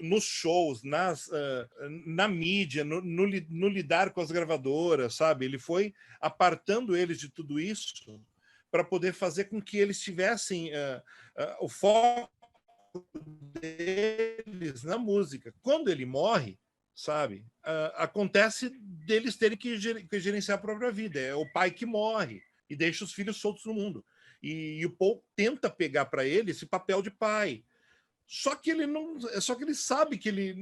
nos shows, na mídia, no lidar com as gravadoras, sabe? Ele foi apartando eles de tudo isso para poder fazer com que eles tivessem o foco deles na música. Quando ele morre, sabe? Acontece deles terem que gerenciar a própria vida. É o pai que morre e deixa os filhos soltos no mundo. E o Paul tenta pegar para ele esse papel de pai. Só que ele sabe que ele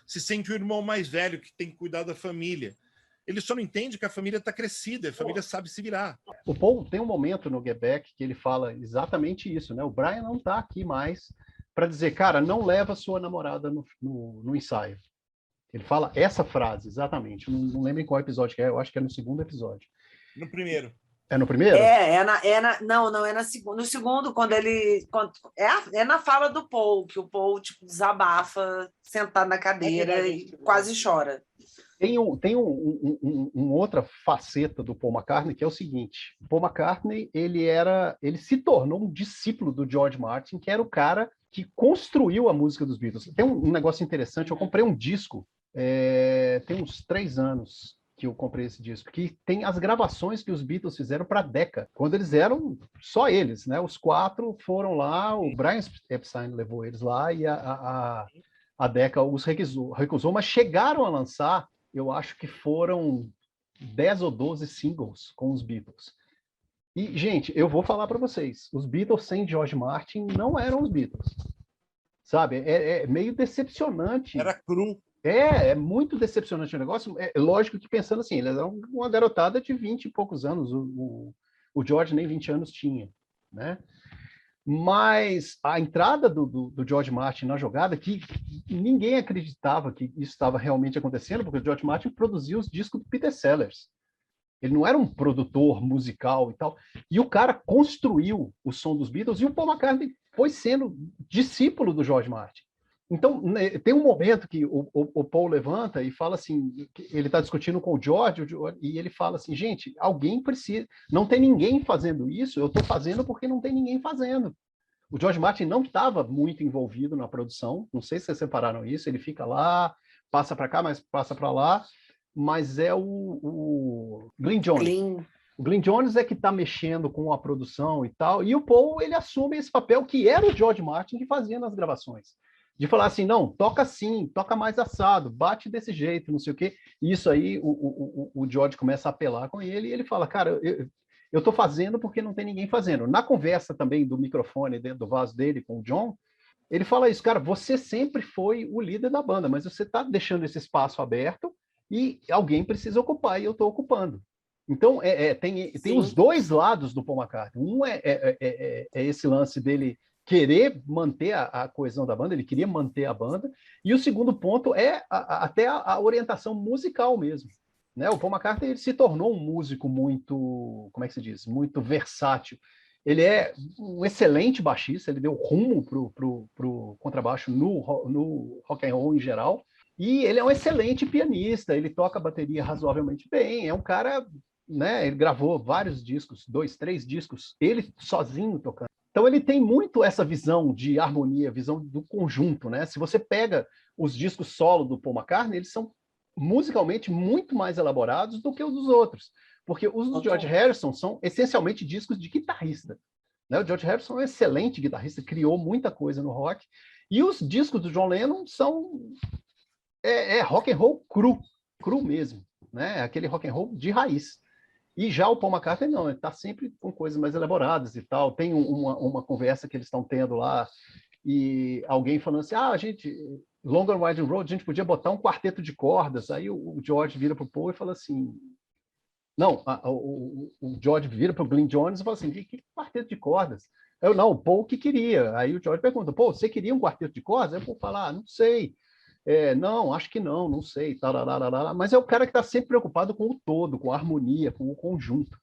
se sente o irmão mais velho que tem que cuidar da família. Ele só não entende que a família está crescida, a família sabe se virar. O Paul tem um momento no Get Back que ele fala exatamente isso, né? O Brian não está aqui mais para dizer, cara, não leva sua namorada no ensaio. Ele fala essa frase, exatamente. Não lembro em qual episódio que é, eu acho que é no segundo episódio. No primeiro. É no primeiro? Não é no segundo, é na fala do Paul, que o Paul tipo, desabafa, sentado na cadeira e quase chora. Tem outra faceta do Paul McCartney, que é o seguinte: o Paul McCartney ele se tornou um discípulo do George Martin, que era o cara que construiu a música dos Beatles. Tem um negócio interessante, eu comprei um disco tem uns 3 anos, que eu comprei esse disco, que tem as gravações que os Beatles fizeram para a Decca, quando eles eram só eles, né? Os 4 foram lá, o Brian Epstein levou eles lá e a Decca os recusou, mas chegaram a lançar, eu acho que foram 10 ou 12 singles com os Beatles. E, gente, eu vou falar para vocês, os Beatles sem George Martin não eram os Beatles, sabe? É meio decepcionante. Era cru. É muito decepcionante o negócio. É lógico que pensando assim, eles eram uma garotada de 20 e poucos anos, o George nem 20 anos tinha, né? Mas a entrada do George Martin na jogada, que ninguém acreditava que isso estava realmente acontecendo, porque o George Martin produziu os discos do Peter Sellers. Ele não era um produtor musical e tal. E o cara construiu o som dos Beatles, e o Paul McCartney foi sendo discípulo do George Martin. Então, tem um momento que o Paul levanta e fala assim, ele está discutindo com o George, e ele fala assim, gente, alguém precisa, não tem ninguém fazendo isso, eu estou fazendo porque não tem ninguém fazendo. O George Martin não estava muito envolvido na produção, não sei se vocês separaram isso, ele fica lá, passa para cá, mas passa para lá, mas é o Glyn Johns. O Glyn Johns é que está mexendo com a produção e tal, e o Paul, ele assume esse papel que era o George Martin que fazia nas gravações. De falar assim, não, toca assim, toca mais assado, bate desse jeito, não sei o quê. E isso aí, o George começa a apelar com ele, e ele fala, cara, eu tô fazendo porque não tem ninguém fazendo. Na conversa também do microfone dentro do vaso dele com o John, ele fala isso, cara, você sempre foi o líder da banda, mas você tá deixando esse espaço aberto e alguém precisa ocupar, e eu tô ocupando. Então, tem os dois lados do Paul McCartney. Um é esse lance dele querer manter a coesão da banda, ele queria manter a banda, e o segundo ponto é até a orientação musical mesmo. Né? O Paul McCartney ele se tornou um músico muito, como é que se diz? Muito versátil. Ele é um excelente baixista, ele deu rumo pro contrabaixo no rock and roll em geral, e ele é um excelente pianista, ele toca bateria razoavelmente bem, é um cara, né? Ele gravou vários discos, 2, 3 discos, ele sozinho tocando. Então ele tem muito essa visão de harmonia, visão do conjunto, né? Se você pega os discos solo do Paul McCartney, eles são musicalmente muito mais elaborados do que os dos outros, porque os do George Harrison são essencialmente discos de guitarrista, né? O George Harrison é um excelente guitarrista, criou muita coisa no rock, e os discos do John Lennon são rock and roll cru mesmo, né? Aquele rock and roll de raiz. E já o Paul McCartney não, ele está sempre com coisas mais elaboradas e tal. Tem uma conversa que eles estão tendo lá, e alguém falando assim, a gente, Long and Winding Road, a gente podia botar um quarteto de cordas. Aí o George vira para o Paul e fala assim, não, o George vira para o Glyn Johns e fala assim, que quarteto de cordas? Não, o Paul que queria. Aí o George pergunta, Paul, você queria um quarteto de cordas? Aí o Paul fala, não sei. Não, acho que não sei, mas é o cara que está sempre preocupado com o todo, com a harmonia, com o conjunto,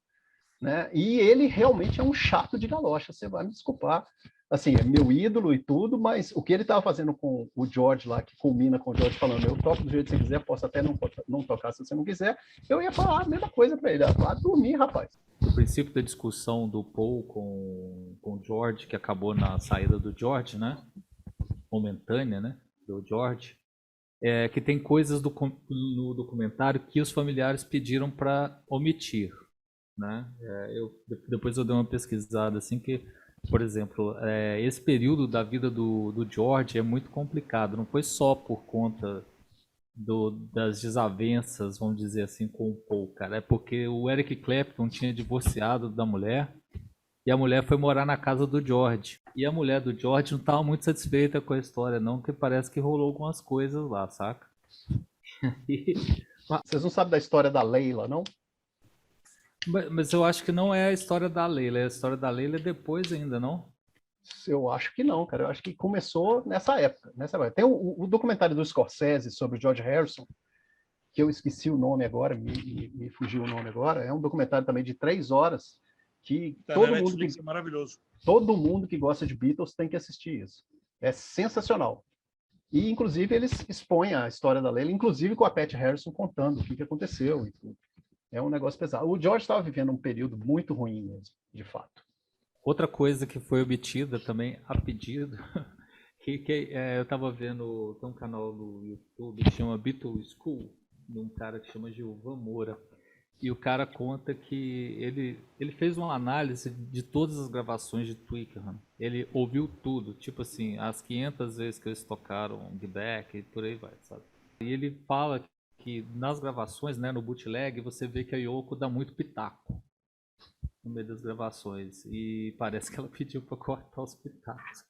né? E ele realmente é um chato de galocha, você vai me desculpar, assim, é meu ídolo e tudo, mas o que ele estava fazendo com o George lá, que culmina com o George falando, eu toco do jeito que você quiser, posso até não tocar se você não quiser, eu ia falar a mesma coisa para ele, vá dormir, rapaz. O princípio da discussão do Paul com o George, que acabou na saída do George, né? Momentânea, né? Do George. Que tem coisas no documentário que os familiares pediram para omitir, né? Depois eu dei uma pesquisada assim que, por exemplo, esse período da vida do George é muito complicado. Não foi só por conta das desavenças, vamos dizer assim, com o Paul, cara. É porque o Eric Clapton tinha divorciado da mulher e a mulher foi morar na casa do George. E a mulher do George não estava muito satisfeita com a história, não, porque parece que rolou algumas coisas lá, saca? Vocês não sabem da história da Leila, não? Mas eu acho que não é a história da Leila, a história da Leila é depois ainda, não? Eu acho que não, cara. Eu acho que começou nessa época. Tem o documentário do Scorsese sobre o George Harrison, que eu esqueci o nome agora, me fugiu o nome agora. É um documentário também de 3 horas, que é maravilhoso. Todo mundo que gosta de Beatles tem que assistir isso. É sensacional. E, inclusive, eles expõem a história da Leila, inclusive com a Pat Harrison contando o que aconteceu e tudo. É um negócio pesado. O George estava vivendo um período muito ruim mesmo, de fato. Outra coisa que foi obtida também a pedido, eu estava vendo, tem um canal no YouTube que chama Beatles School, de um cara que chama Gilvan Moura. E o cara conta que ele fez uma análise de todas as gravações de Twickenham. Ele ouviu tudo, tipo assim, as 500 vezes que eles tocaram Get Back e por aí vai, sabe? E ele fala que nas gravações, né, no bootleg, você vê que a Yoko dá muito pitaco no meio das gravações. E parece que ela pediu para cortar os pitacos.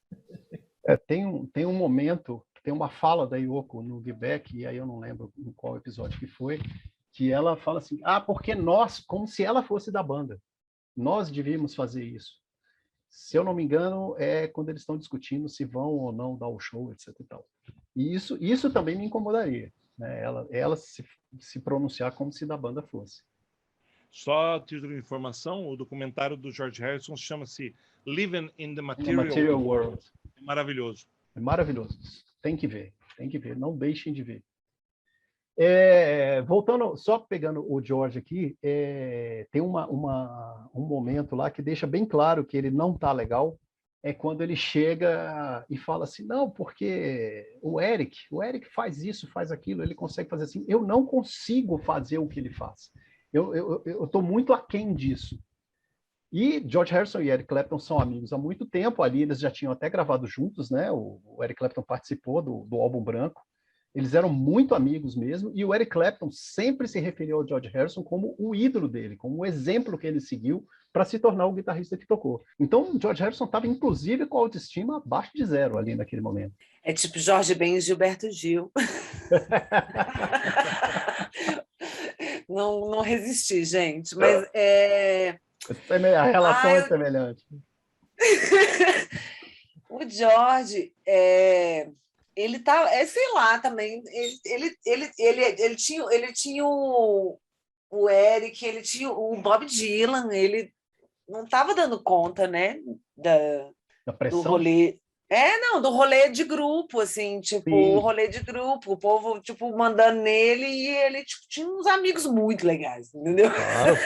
Tem um momento, tem uma fala da Yoko no Get Back, e aí eu não lembro em qual episódio que foi, que ela fala assim, porque nós, como se ela fosse da banda, nós devíamos fazer isso. Se eu não me engano, é quando eles estão discutindo se vão ou não dar o show, etc. E tal. E isso também me incomodaria, né? Ela se pronunciar como se da banda fosse. Só título de informação, o documentário do George Harrison chama-se Living in the Material Material World. É maravilhoso. É maravilhoso. Tem que ver, não deixem de ver. Voltando, só pegando o George aqui, tem um momento lá que deixa bem claro que ele não está legal, é quando ele chega e fala assim, não, porque o Eric faz isso, faz aquilo, ele consegue fazer assim, eu não consigo fazer o que ele faz. Eu estou muito aquém disso. E George Harrison e Eric Clapton são amigos há muito tempo, ali eles já tinham até gravado juntos, né? O Eric Clapton participou do álbum branco. Eles eram muito amigos mesmo, e o Eric Clapton sempre se referiu ao George Harrison como o ídolo dele, como o exemplo que ele seguiu para se tornar o guitarrista que tocou. Então, o George Harrison estava, inclusive, com a autoestima abaixo de zero ali naquele momento. É tipo Jorge Ben e Gilberto Gil. Não resisti, gente, mas A relação é semelhante. O George, ele tá, sei lá, também, ele tinha o Eric, ele tinha o Bob Dylan, ele não estava dando conta, né, Da pressão? do rolê. Do rolê de grupo, assim, tipo, o rolê de grupo, o povo, tipo, mandando nele, e ele, tipo, tinha uns amigos muito legais, entendeu? Claro.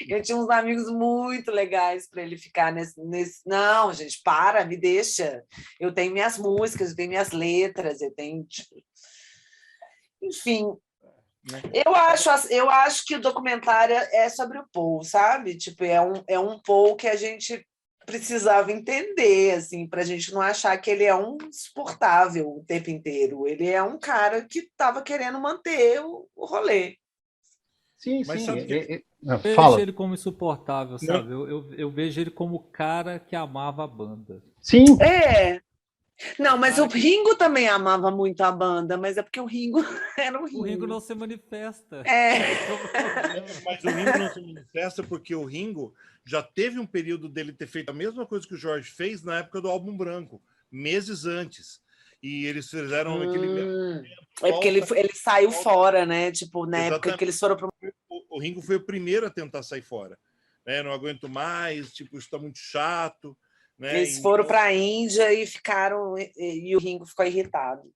Ele tinha uns amigos muito legais para ele ficar nesse... Não, gente, me deixa. Eu tenho minhas músicas, eu tenho minhas letras, eu tenho... Tipo... Enfim, eu acho que o documentário é sobre o Paul, sabe? Tipo, é um Paul que a gente precisava entender, assim, para a gente não achar que ele é um insuportável o tempo inteiro. Ele é um cara que estava querendo manter o rolê. Sim, Mas sim. sabe Eu Fala. vejo ele como insuportável, sabe? Eu vejo ele como o cara que amava a banda. Sim. Não, mas o Ringo também amava muito a banda, mas é porque o Ringo era o Ringo. O Ringo não se manifesta. Mas o Ringo não se manifesta porque o Ringo já teve um período dele ter feito a mesma coisa que o Jorge fez na época do álbum branco, meses antes. E eles fizeram aquele... É porque ele saiu fora, né? Tipo, na época que eles foram pro... O Ringo foi o primeiro a tentar sair fora. Né? Não aguento mais, tipo, isso está muito chato. Né? Eles foram para a Índia e ficaram... E o Ringo ficou irritado.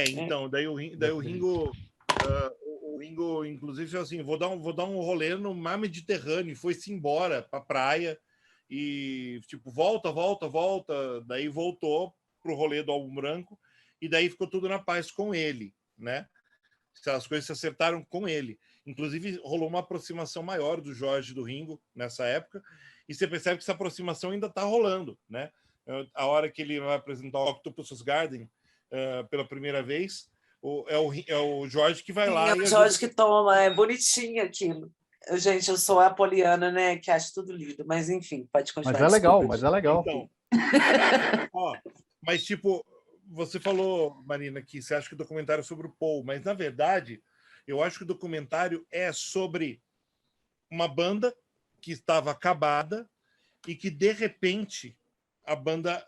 Então, daí o Ringo... o Ringo, inclusive, assim, vou dar um rolê no mar Mediterrâneo, e foi-se embora para a praia e, tipo, volta, daí voltou pro rolê do álbum branco e daí ficou tudo na paz com ele, né? As coisas se acertaram com ele. Inclusive, rolou uma aproximação maior do Jorge e do Ringo nessa época, e você percebe que essa aproximação ainda está rolando, né? A hora que ele vai apresentar o Octopus Garden pela primeira vez, é o Jorge que vai lá. É o Jorge que toma, é bonitinho aquilo. Gente, eu sou a apoliana, né? Que acho tudo lindo, mas enfim, pode continuar. Mas é legal. Então, mas, tipo, você falou, Marina, que você acha que o documentário é sobre o Paul, mas, na verdade, eu acho que o documentário é sobre uma banda que estava acabada e que, de repente, a banda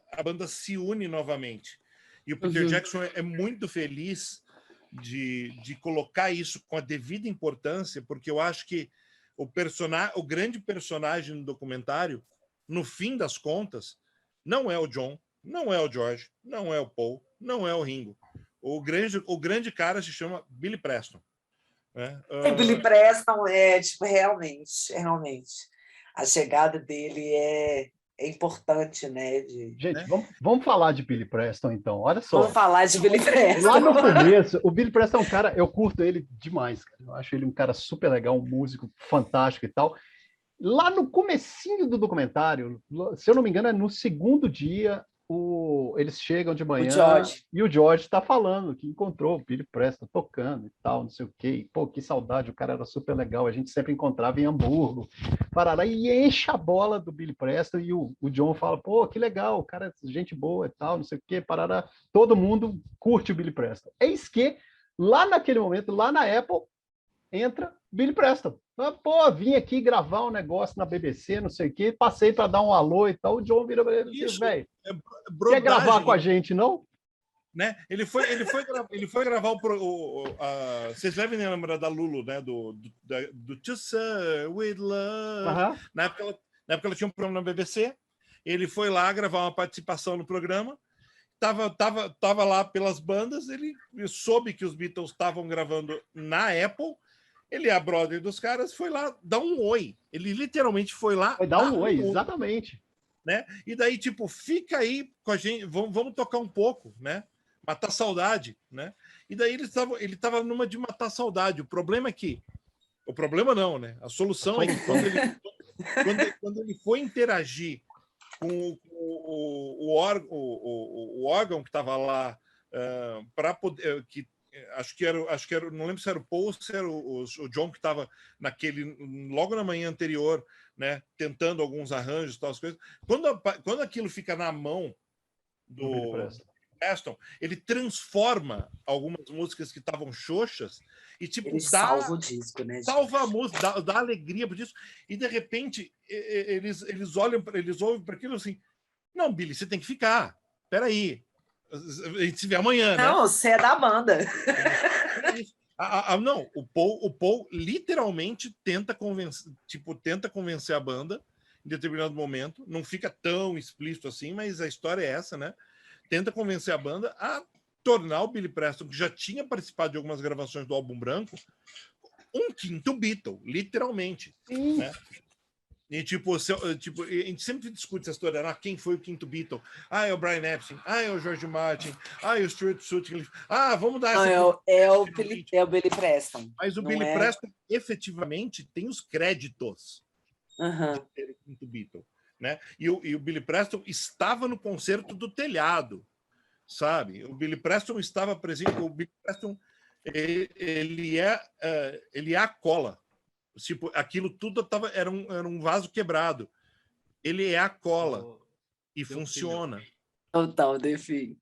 se une novamente. E o Peter Jackson é muito feliz de colocar isso com a devida importância, porque eu acho que o grande personagem do documentário, no fim das contas, não é o John, não é o George, não é o Paul, não é o Ringo. O grande cara se chama Billy Preston. Né? Billy Preston realmente. A chegada dele é importante, né? Gente, vamos falar de Billy Preston, então. Olha só. Vamos falar de Billy Preston. Lá no começo, o Billy Preston é um cara, eu curto ele demais, cara. Eu acho ele um cara super legal, um músico fantástico e tal. Lá no comecinho do documentário, se eu não me engano, é no segundo dia, eles chegam de manhã e o George está falando que encontrou o Billy Preston tocando e tal, não sei o quê. E, pô, que saudade, o cara era super legal, a gente sempre encontrava em Hamburgo, parará, e enche a bola do Billy Preston e o John fala, pô, que legal, o cara é gente boa e tal, não sei o quê, parará. Todo mundo curte o Billy Preston. Eis que, lá naquele momento, lá na Apple, entra Billy Preston. Pô, vim aqui gravar um negócio na BBC, não sei o quê, passei para dar um alô e tal. O John vira para ele e diz, velho, quer gravar com a gente, não? Né? Ele foi gravar vocês devem lembrar da Lulu, né? Do To Serve With Love. Na época ela tinha um programa na BBC. Ele foi lá gravar uma participação no programa. Tava lá pelas bandas. Ele soube que os Beatles estavam gravando na Apple. Ele é a brother dos caras, foi lá dar um oi. Ele literalmente foi lá dar um oi, exatamente. Né? E daí, tipo, fica aí com a gente, vamos tocar um pouco, né? Matar saudade, né? E daí ele tava numa de matar saudade. O problema é que... O problema não, né? A solução é que quando ele foi interagir com o órgão que estava lá para poder... Acho que era, não lembro se era o Paul, se era o John que estava logo na manhã anterior, né, tentando alguns arranjos e tal, as coisas. Quando aquilo fica na mão do Preston, ele transforma algumas músicas que estavam xoxas e tipo ele salva o disco, né? Salva a música, dá alegria pro disco. E de repente eles ouvem para aquilo assim: não, Billy, você tem que ficar. Peraí. A gente se vê amanhã, né? Não, você é da banda. Não, o Paul literalmente tenta convencer a banda em determinado momento. Não fica tão explícito assim, mas a história é essa, né? Tenta convencer a banda a tornar o Billy Preston, que já tinha participado de algumas gravações do Álbum Branco, um quinto Beatle, literalmente. Né? E tipo, a gente sempre discute essa história, quem foi o quinto Beatle? É o Brian Epstein, é o George Martin, é o Stuart Sutcliffe. Vamos dar essa... É o Billy Preston. Mas o Billy Preston, efetivamente, tem os créditos de ter o quinto Beatle. Né? E o Billy Preston estava no concerto do telhado, sabe? O Billy Preston estava presente. O Billy Preston, ele é a cola. Tipo, aquilo tudo era um vaso quebrado. Ele é a cola e funciona. Total, define.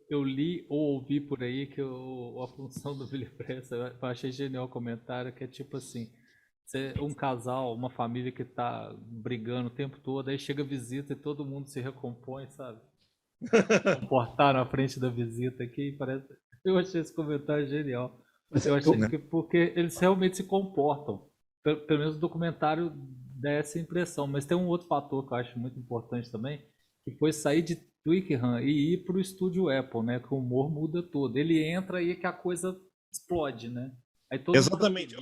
Eu li ou ouvi por aí que a função do Billy Preston, eu achei genial o comentário, que é tipo assim, um casal, uma família que tá brigando o tempo todo, aí chega a visita e todo mundo se recompõe, sabe? Comportar na frente da visita aqui, parece... Eu achei esse comentário genial. Eu achei que porque eles realmente se comportam. Pelo menos o documentário dá essa impressão. Mas tem um outro fator que eu acho muito importante também, que foi sair de Twickenham e ir para o estúdio Apple, né? Que o humor muda todo. Ele entra e que a coisa explode, né? Aí todo exatamente.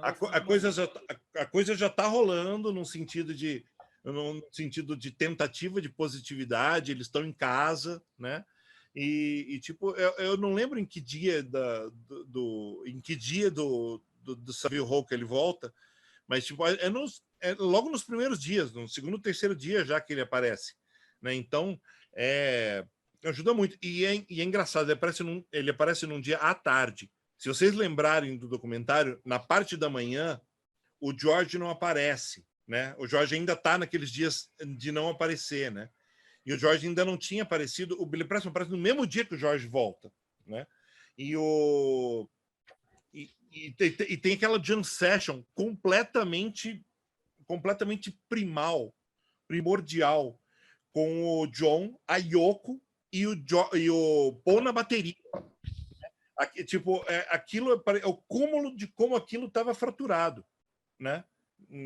A coisa já está rolando no sentido de tentativa de positividade. Eles estão em casa, né? E tipo, eu não lembro em que dia do Savile Row que ele volta, mas tipo, logo nos primeiros dias, no segundo, terceiro dia já que ele aparece, né? Então ajuda muito. E é engraçado, ele aparece num dia à tarde. Se vocês lembrarem do documentário, na parte da manhã o George não aparece, né? O George ainda está naqueles dias de não aparecer, né? E o George ainda não tinha aparecido. O Billy Preston aparece no mesmo dia que o George volta, né? E tem aquela jam session completamente primordial, com o John, a Yoko e o Paul na bateria. Tipo, aquilo é o cúmulo de como aquilo estava fraturado, né?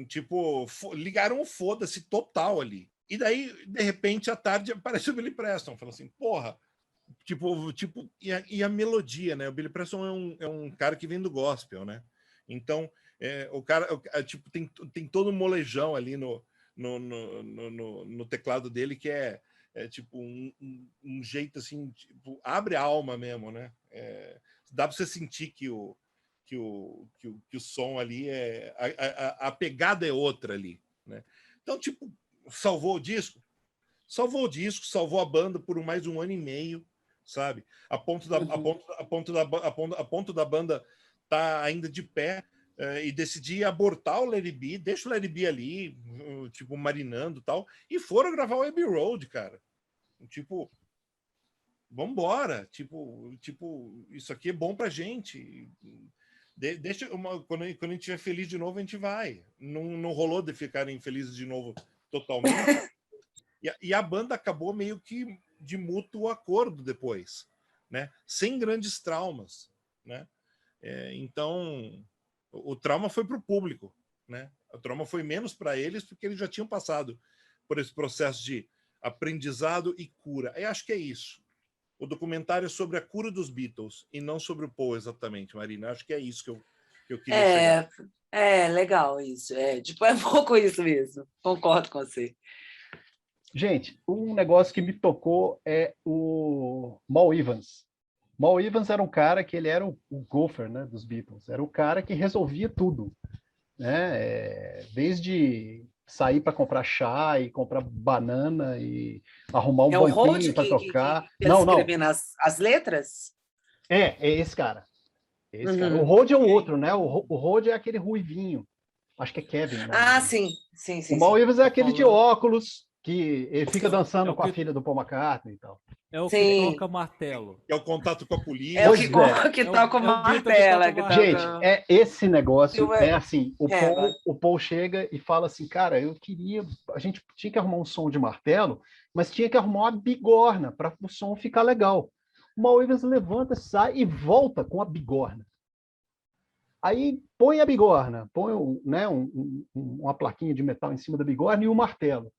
Tipo, ligaram o foda-se total ali. E daí, de repente, à tarde, aparece o Billy Preston. Fala assim, porra, tipo e a melodia, né? O Billy Preston é um cara que vem do gospel, né? Então, o cara, tipo, tem todo um molejão ali no teclado dele, que é tipo um jeito assim, tipo, abre a alma mesmo, né? Dá para você sentir que o som ali a pegada é outra ali, né? Então, tipo, salvou o disco, salvou a banda por mais um ano e meio, sabe? A ponto da banda tá ainda de pé, e decidi abortar o Let It Be, deixa o Let It Be ali, tipo, marinando e tal, e foram gravar o Abbey Road, cara. Tipo, vambora, tipo, isso aqui é bom pra gente. Quando a gente estiver feliz de novo, a gente vai. Não rolou de ficarem felizes de novo totalmente. E a banda acabou meio que de mútuo acordo depois, né? Sem grandes traumas, né? Então, o trauma foi para o público, né? O trauma foi menos para eles, porque eles já tinham passado por esse processo de aprendizado e cura. Eu acho que é isso. O documentário é sobre a cura dos Beatles e não sobre o Paul exatamente, Marina. Acho que é isso que eu queria chegar. Legal isso. Tipo, é um pouco isso mesmo. Concordo com você. Gente, um negócio que me tocou é o Mal Evans. Mal Evans era um cara que ele era o gopher, né, dos Beatles. Era o cara que resolvia tudo, né? Desde sair para comprar chá e comprar banana e arrumar um É o Rhodes banquinho para tocar. que Não, escrevendo as letras? É esse cara. Esse cara. O Uhum. Rhodes é o outro, né? O Rhodes é aquele ruivinho. Acho que é Kevin, né? Sim. O Mal Evans é Tá aquele de falando. óculos que ele fica dançando com a que- filha do Paul McCartney e tal. É o que Sim. toca martelo. Que é o contato com a É o polícia. Pois é. que É o- toca o é o Beatle que martelo. toca o Gente, esse negócio Silver- é assim, o Paul chega e fala assim, cara, a gente tinha que arrumar um som de martelo, mas tinha que arrumar uma bigorna para o som ficar legal. O Mal Evans levanta, sai e volta com a bigorna. Aí põe a bigorna, põe uma plaquinha de metal em cima da bigorna e o martelo.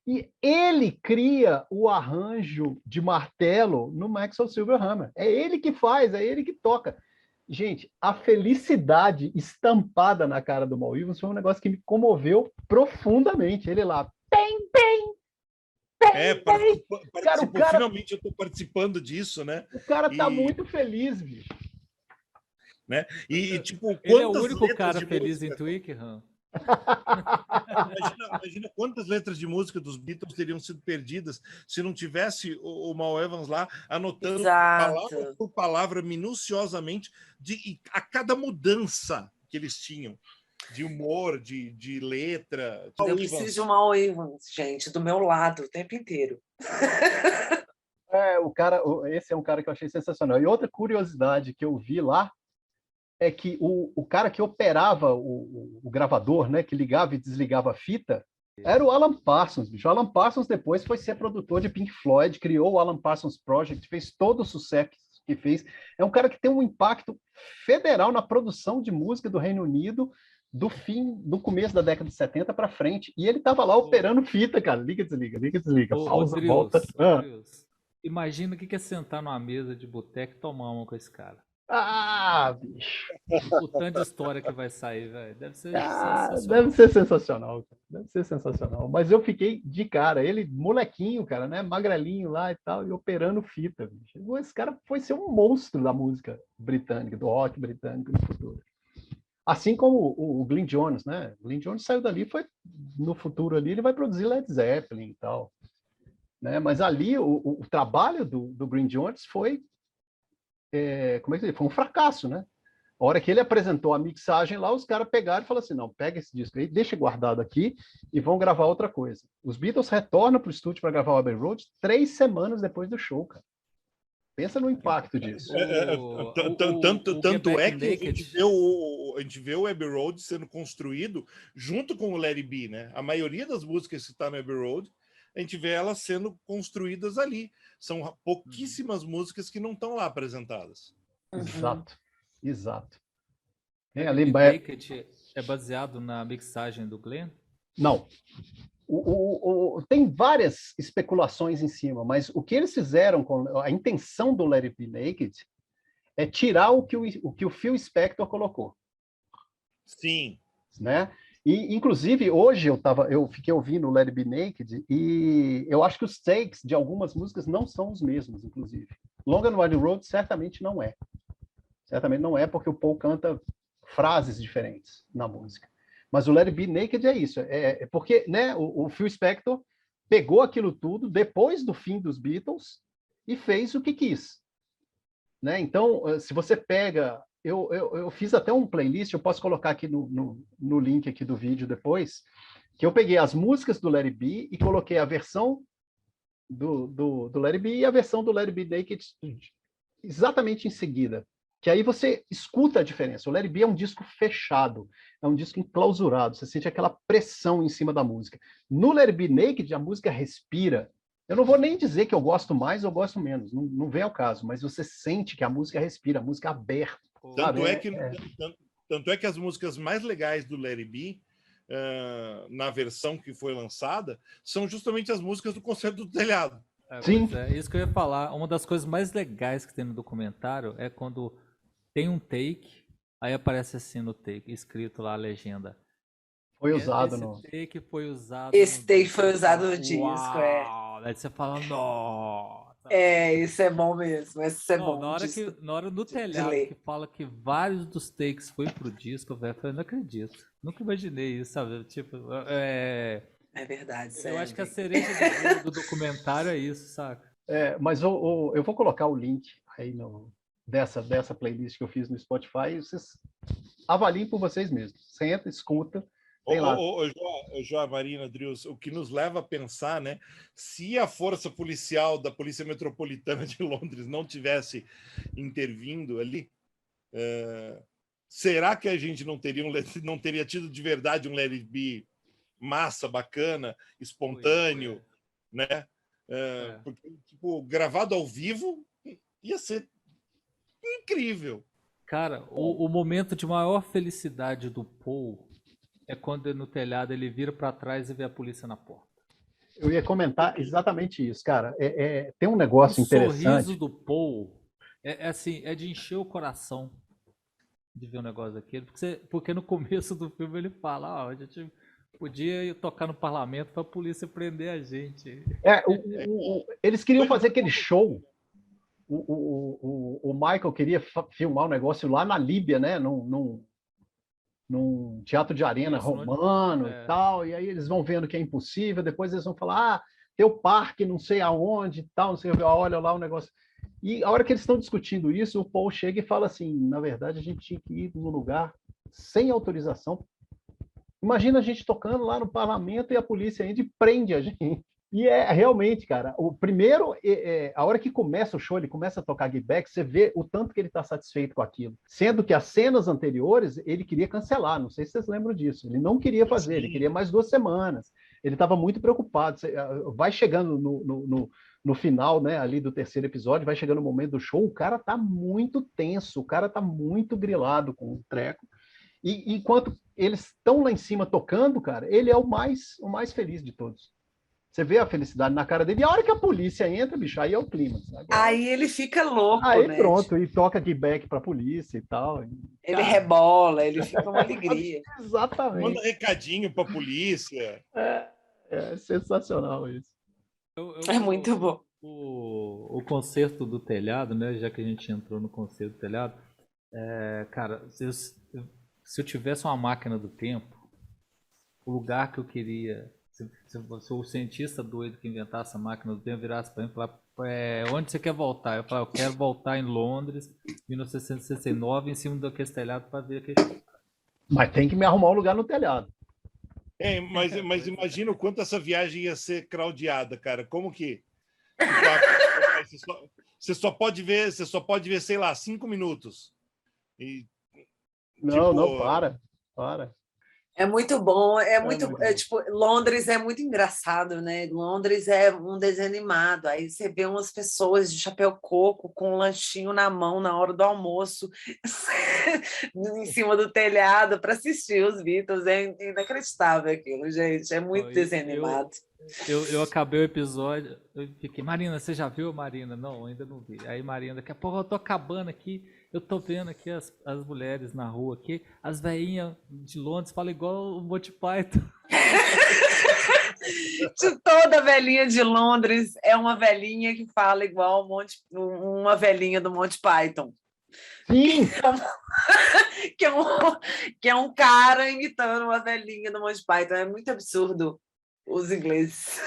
E ele cria o arranjo de martelo no Maxwell Silverhammer. É ele que faz, é ele que toca. Gente, a felicidade estampada na cara do Mal Evans foi um negócio que me comoveu profundamente. Ele lá, Participou, finalmente eu estou participando disso, né? o cara tá muito feliz, bicho. Né? E tipo, Ele é o quantas único letras cara de feliz música... em Twickenham. Imagina quantas letras de música dos Beatles teriam sido perdidas se não tivesse o Mal Evans lá anotando palavra por palavra, minuciosamente, a cada mudança que eles tinham, de humor, de letra. Eu preciso de um Mal Evans, gente, do meu lado o tempo inteiro. Esse é um cara que eu achei sensacional. E outra curiosidade que eu vi lá é que o cara que operava o gravador, né, que ligava e desligava a fita, era o Alan Parsons, bicho. O Alan Parsons depois foi ser produtor de Pink Floyd, criou o Alan Parsons Project, fez todo o sucesso que fez. É um cara que tem um impacto federal na produção de música do Reino Unido do começo da década de 70 para frente. E ele estava lá operando fita, cara. Liga, desliga, pausa, volta. Imagina o que é sentar numa mesa de boteco e tomar uma com esse cara. Bicho. O tanto de história que vai sair, velho. Deve ser sensacional. Deve ser sensacional. Deve ser sensacional. Mas eu fiquei de cara. Ele, molequinho, cara, né? Magrelinho lá e tal, e operando fita. Bicho. Esse cara foi ser um monstro da música britânica, do rock britânico no futuro. Assim como o Glyn Jones, né? O Glyn Jones saiu dali, foi no futuro ali, ele vai produzir Led Zeppelin e tal. Né? Mas ali, o trabalho do Glyn Jones foi foi um fracasso, né? A hora que ele apresentou a mixagem lá, os caras pegaram e falaram assim, não, pega esse disco aí, deixa guardado aqui e vão gravar outra coisa. Os Beatles retornam para o estúdio para gravar o Abbey Road 3 semanas depois do show, cara. Pensa no impacto disso. Tanto é que a gente vê o Abbey Road sendo construído junto com o Let It Be, né? A maioria das músicas que está no Abbey Road, a gente vê elas sendo construídas ali. São pouquíssimas músicas que não estão lá apresentadas. Exato. Naked é baseado na mixagem do Glenn? Não. Tem várias especulações em cima, mas o que eles fizeram, a intenção do Let It Be Naked é tirar o que o Phil Spector colocou. Sim. Né? E, inclusive, hoje eu fiquei ouvindo o Let It Be Naked e eu acho que os takes de algumas músicas não são os mesmos, inclusive. Long and Wide Road certamente não é. Certamente não é, porque o Paul canta frases diferentes na música. Mas o Let It Be Naked é isso. É porque, né, o Phil Spector pegou aquilo tudo depois do fim dos Beatles e fez o que quis. Né? Então, se você pega... Eu fiz até um playlist, eu posso colocar aqui no link aqui do vídeo depois, que eu peguei as músicas do Let It Be e coloquei a versão do Let It Be e a versão do Let It Be Naked exatamente em seguida. Que aí você escuta a diferença. O Let It Be é um disco fechado, é um disco enclausurado, você sente aquela pressão em cima da música. No Let It Be Naked, a música respira. Eu não vou nem dizer que eu gosto mais ou gosto menos, não vem ao caso, mas você sente que a música respira, a música aberta. Tanto é que as músicas mais legais do Let It Be, na versão que foi lançada, são justamente as músicas do Concerto do Telhado. Sim. Isso que eu ia falar. Uma das coisas mais legais que tem no documentário é quando tem um take, aí aparece assim no take, escrito lá a legenda. Foi usado Esse take foi usado Esse take foi usado no disco, Uau! Aí você fala, nossa! Isso é bom mesmo. Isso é Não, bom. Na hora do telhado que fala que vários dos takes foi pro disco, velho, eu não acredito. Nunca imaginei isso, sabe? Tipo, é verdade. Eu acho que a cereja do documentário é isso, saca? Mas eu vou colocar o link aí dessa playlist que eu fiz no Spotify e vocês avaliem por vocês mesmos. Senta, escuta. João, Marina, Drius, o que nos leva a pensar, né? Se a força policial da Polícia Metropolitana de Londres não tivesse intervindo ali, será que a gente não teria tido de verdade um Let It Be massa, bacana, espontâneo, né? Porque, tipo, gravado ao vivo ia ser incrível. Cara, o momento de maior felicidade do Paul é quando no telhado ele vira para trás e vê a polícia na porta. Eu ia comentar exatamente isso, cara. Tem um negócio interessante. O sorriso do Paul assim, é de encher o coração de ver um negócio daquele, porque no começo do filme ele fala, a gente podia ir tocar no parlamento para a polícia prender a gente. Eles queriam fazer aquele show. O Michael queria filmar um negócio lá na Líbia, né? Num teatro de arena romano e tal, e aí eles vão vendo que é impossível, depois eles vão falar, tem o parque não sei aonde, tal, não sei, olha lá o negócio. E a hora que eles estão discutindo isso, o Paul chega e fala assim, na verdade a gente tinha que ir no lugar sem autorização. Imagina a gente tocando lá no parlamento e a polícia ainda prende a gente. E realmente, cara, o primeiro, a hora que começa o show, ele começa a tocar Get Back, você vê o tanto que ele está satisfeito com aquilo. Sendo que as cenas anteriores, ele queria cancelar, não sei se vocês lembram disso. Ele não queria fazer, ele queria mais 2 semanas. Ele estava muito preocupado. Vai chegando no final, né, ali do 3º episódio, vai chegando o momento do show, o cara está muito tenso, o cara está muito grilado com o treco. E enquanto eles estão lá em cima tocando, cara, ele é o mais feliz de todos. Você vê a felicidade na cara dele. E a hora que a polícia entra, bicho, aí é o clima. Sabe? Aí ele fica louco, aí, né? Pronto, e toca Get Back pra polícia e tal. Ele rebola, ele fica uma alegria. Exatamente. Manda recadinho pra polícia. É sensacional isso. É muito bom. O concerto do telhado, né? Já que a gente entrou no concerto do telhado, cara, se eu tivesse uma máquina do tempo, o lugar que eu queria... Se o cientista doido que inventasse a máquina do tempo virasse para mim e falar, onde você quer voltar? Eu falo, eu quero voltar em Londres, 1969, em cima daquele telhado para ver aquele show. Mas tem que me arrumar um lugar no telhado. Mas imagina o quanto essa viagem ia ser craudiada, cara. Como que você só pode ver, sei lá, 5 minutos. E, não, para. É muito bom, tipo, Londres é muito engraçado, né? Londres é um desenho animado, aí você vê umas pessoas de chapéu coco com um lanchinho na mão na hora do almoço, em cima do telhado para assistir os Beatles, é inacreditável aquilo, gente, é muito desenho animado. Eu acabei o episódio, eu fiquei, Marina, você já viu, Marina? Não, ainda não vi. Aí, Marina, daqui a pouco eu tô acabando aqui, Eu tô vendo aqui as mulheres na rua aqui, as velhinhas de Londres falam igual o Monty Python. De toda velhinha de Londres é uma velhinha que fala igual uma velhinha do Monty Python. Sim! Que é um cara imitando uma velhinha do Monty Python. É muito absurdo os ingleses.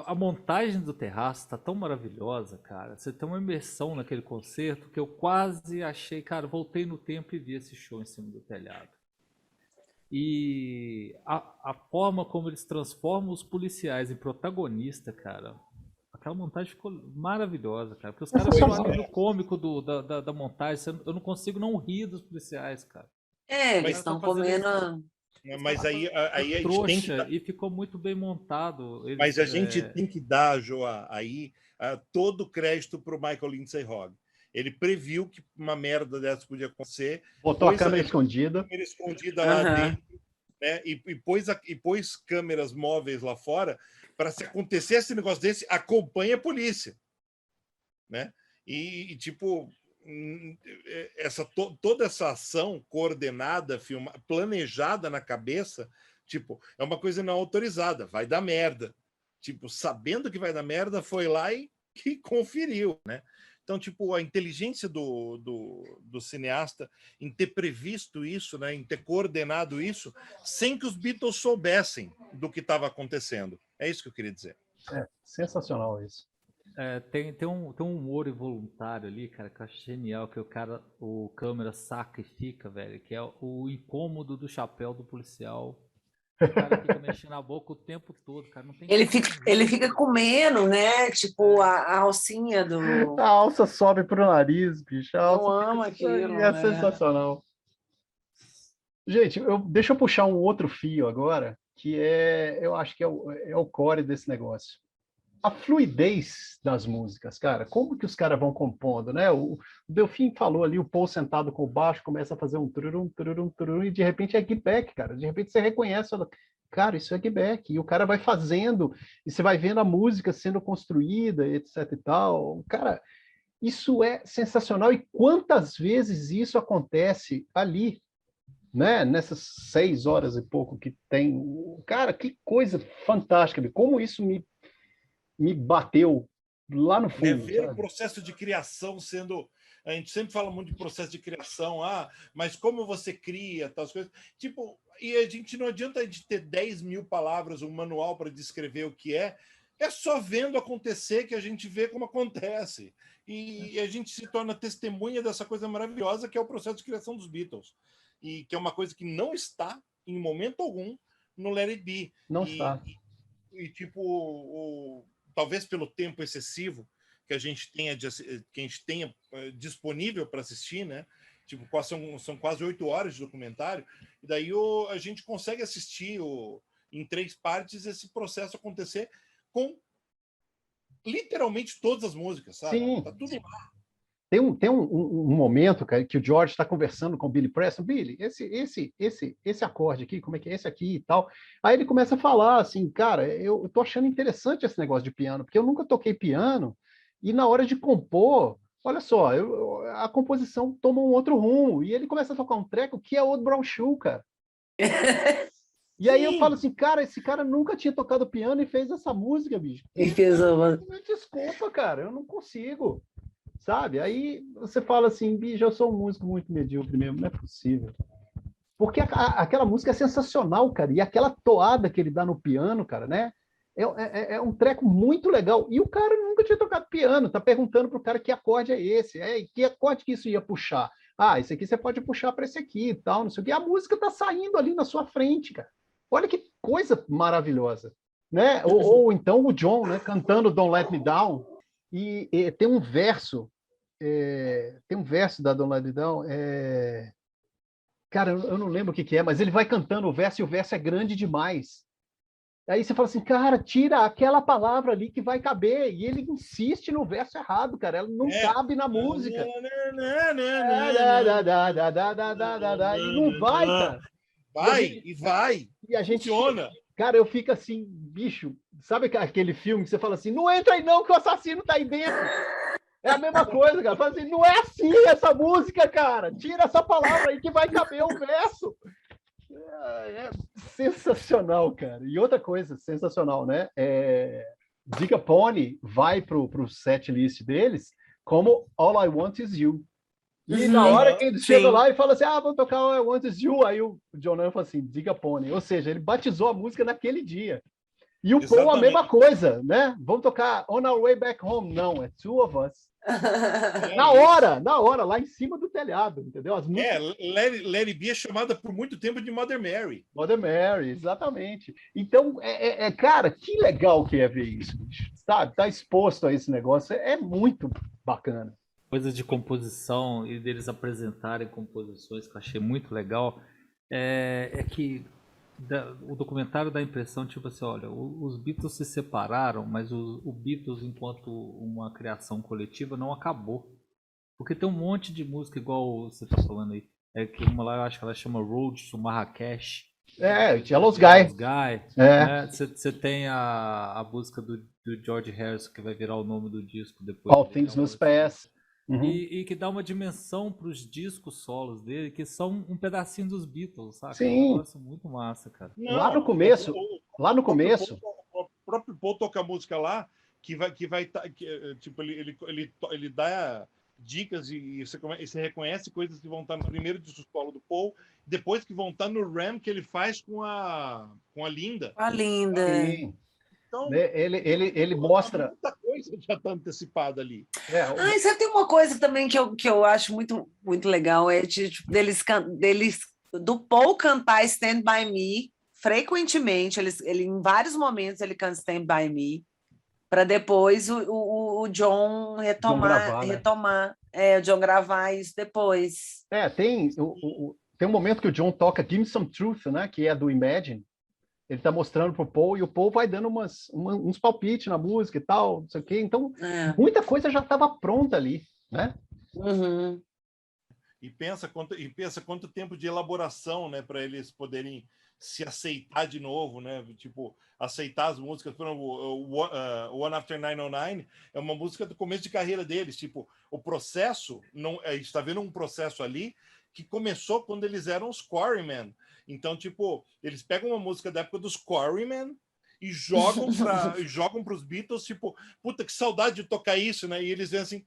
A montagem do terraço tá tão maravilhosa, cara. Você tem uma imersão naquele concerto que eu quase achei, cara, voltei no tempo e vi esse show em cima do telhado. E a forma como eles transformam os policiais em protagonista, cara, aquela montagem ficou maravilhosa, cara. Porque os caras são alívio cômico da montagem. Eu não consigo não rir dos policiais, cara. Eles estão comendo. Mas aí a gente tem que dar... E ficou muito bem montado. Mas a gente tem que dar, Joa, aí todo o crédito para o Michael Lindsay Hogg. Ele previu que uma merda dessa podia acontecer. Botou a câmera escondida. A câmera escondida lá dentro, né? E pôs câmeras móveis lá fora para, se acontecer esse negócio desse, acompanha a polícia, né? E tipo, toda essa ação coordenada, planejada na cabeça, tipo, é uma coisa não autorizada, vai dar merda. Tipo, sabendo que vai dar merda, foi lá e que conferiu, né? Então, tipo, a inteligência do cineasta em ter previsto isso, né, em ter coordenado isso, sem que os Beatles soubessem do que estava acontecendo. É isso que eu queria dizer. É sensacional isso. Tem um humor involuntário ali, cara, que eu acho genial, que o câmera saca e fica, velho, que é o incômodo do chapéu do policial. O cara fica mexendo a boca o tempo todo, cara. Não tem ele fica comendo, né? Tipo, a alcinha do... A alça sobe pro nariz, bicho. Eu amo aquilo. É sensacional. Gente, deixa eu puxar um outro fio agora, que eu acho que é o core desse negócio. A fluidez das músicas, cara. Como que os caras vão compondo, né? O Delfim falou ali, o Paul sentado com o baixo começa a fazer um tururum, tururum, tururum, e de repente é Get Back, cara. De repente você reconhece, fala, cara, isso é Get Back. E o cara vai fazendo, e você vai vendo a música sendo construída, etc e tal. Cara, isso é sensacional. E quantas vezes isso acontece ali, né? Nessas 6 horas e pouco que tem. Cara, que coisa fantástica. Como isso me bateu lá no fundo. Ver o processo de criação sendo... A gente sempre fala muito de processo de criação, mas como você cria, tal coisas. Tipo, e a gente não adianta a gente ter 10 mil palavras, um manual para descrever o que é só vendo acontecer que a gente vê como acontece. E a gente se torna testemunha dessa coisa maravilhosa que é o processo de criação dos Beatles. E que é uma coisa que não está, em momento algum, no Let It Be. Não está. E tipo, talvez pelo tempo excessivo que a gente tenha disponível para assistir, né? Tipo, são quase 8 horas de documentário, e daí a gente consegue assistir em 3 partes esse processo acontecer com literalmente todas as músicas, sabe? Sim. Tá tudo lá. Tem um momento, cara, que o George está conversando com o Billy Preston. Billy, esse acorde aqui, como é que é esse aqui e tal? Aí ele começa a falar assim, cara, eu tô achando interessante esse negócio de piano, porque eu nunca toquei piano, e na hora de compor, olha só, a composição toma um outro rumo, e ele começa a tocar um treco que é Old Brown Shoe, cara. E aí eu falo assim, cara, esse cara nunca tinha tocado piano e fez essa música, bicho. E fez uma... Desculpa, cara, eu não consigo. Sabe? Aí você fala assim, bicho, eu sou um músico muito medíocre mesmo, não é possível. Porque aquela música é sensacional, cara, e aquela toada que ele dá no piano, cara, né? É um treco muito legal. E o cara nunca tinha tocado piano, tá perguntando pro cara que acorde é esse, que acorde que isso ia puxar. Esse aqui você pode puxar para esse aqui e tal, não sei o quê. A música tá saindo ali na sua frente, cara. Olha que coisa maravilhosa, né? Ou então o John, né, cantando Don't Let Me Down. E tem um verso da Don't Let Me Down, cara, eu não lembro o que é, mas ele vai cantando o verso e o verso é grande demais. Aí você fala assim, cara, tira aquela palavra ali que vai caber, e ele insiste no verso errado, cara, ela não cabe na música. E não vai, cara. Vai. E a gente funciona. Cara, eu fico assim, bicho, sabe aquele filme que você fala assim, não entra aí não, que o assassino tá aí dentro. É a mesma coisa, cara. Fala assim, não é assim essa música, cara. Tira essa palavra aí que vai caber o verso. É sensacional, cara. E outra coisa sensacional, né? Diga Pony vai pro set list deles como All I Want Is You. E na hora que eles chegam lá e falam assim, vou tocar All I Want Is You, aí o John Lennon fala assim, Diga Pony. Ou seja, ele batizou a música naquele dia. E o Paul a mesma coisa, né? Vamos tocar On Our Way Back Home. Não, é Two of Us. Na hora, lá em cima do telhado, entendeu? As músicas... Let It Be é chamada por muito tempo de Mother Mary. Mother Mary, exatamente. Então, cara, que legal que é ver isso, bicho. Sabe? Tá exposto a esse negócio, é muito bacana. Coisa de composição e deles apresentarem composições que eu achei muito legal é que o documentário dá a impressão, tipo assim, olha, os Beatles se separaram, mas o Beatles, enquanto uma criação coletiva, não acabou. Porque tem um monte de música, igual você tá falando aí, que uma lá, eu acho que ela chama Road to Marrakech. Jealous Guy. Você tem a música do George Harrison, que vai virar o nome do disco depois. All Things Must Pass. Uhum. E que dá uma dimensão para os discos solos dele, que são um pedacinho dos Beatles, sabe? Sim. É um negócio muito massa, cara. Não, lá no começo, o próprio Paul toca a música lá que tipo ele dá dicas e você reconhece coisas que vão estar no primeiro disco solo do Paul, depois que vão estar no Ram que ele faz com a Linda. A Linda. Sim. Então, ele mostra... Muita coisa já está antecipada ali. E você tem uma coisa também que eu acho muito, muito legal, deles do Paul cantar Stand By Me, frequentemente, ele em vários momentos ele canta Stand By Me, para depois o John retomar, o John gravar isso depois. Tem um momento que o John toca Give Me Some Truth, né, que é do Imagine. Ele tá mostrando pro Paul e o Paul vai dando uns palpites na música e tal, não sei o quê. Então, muita coisa já estava pronta ali, né? Uhum. E pensa quanto tempo de elaboração, né, para eles poderem se aceitar de novo, né? Tipo, aceitar as músicas. Por exemplo, One After 909 é uma música do começo de carreira deles. Tipo, o processo, a gente está vendo um processo ali que começou quando eles eram os Quarrymen. Então, tipo, eles pegam uma música da época dos Quarrymen e jogam para os Beatles, tipo, puta, que saudade de tocar isso, né? E eles vêm assim,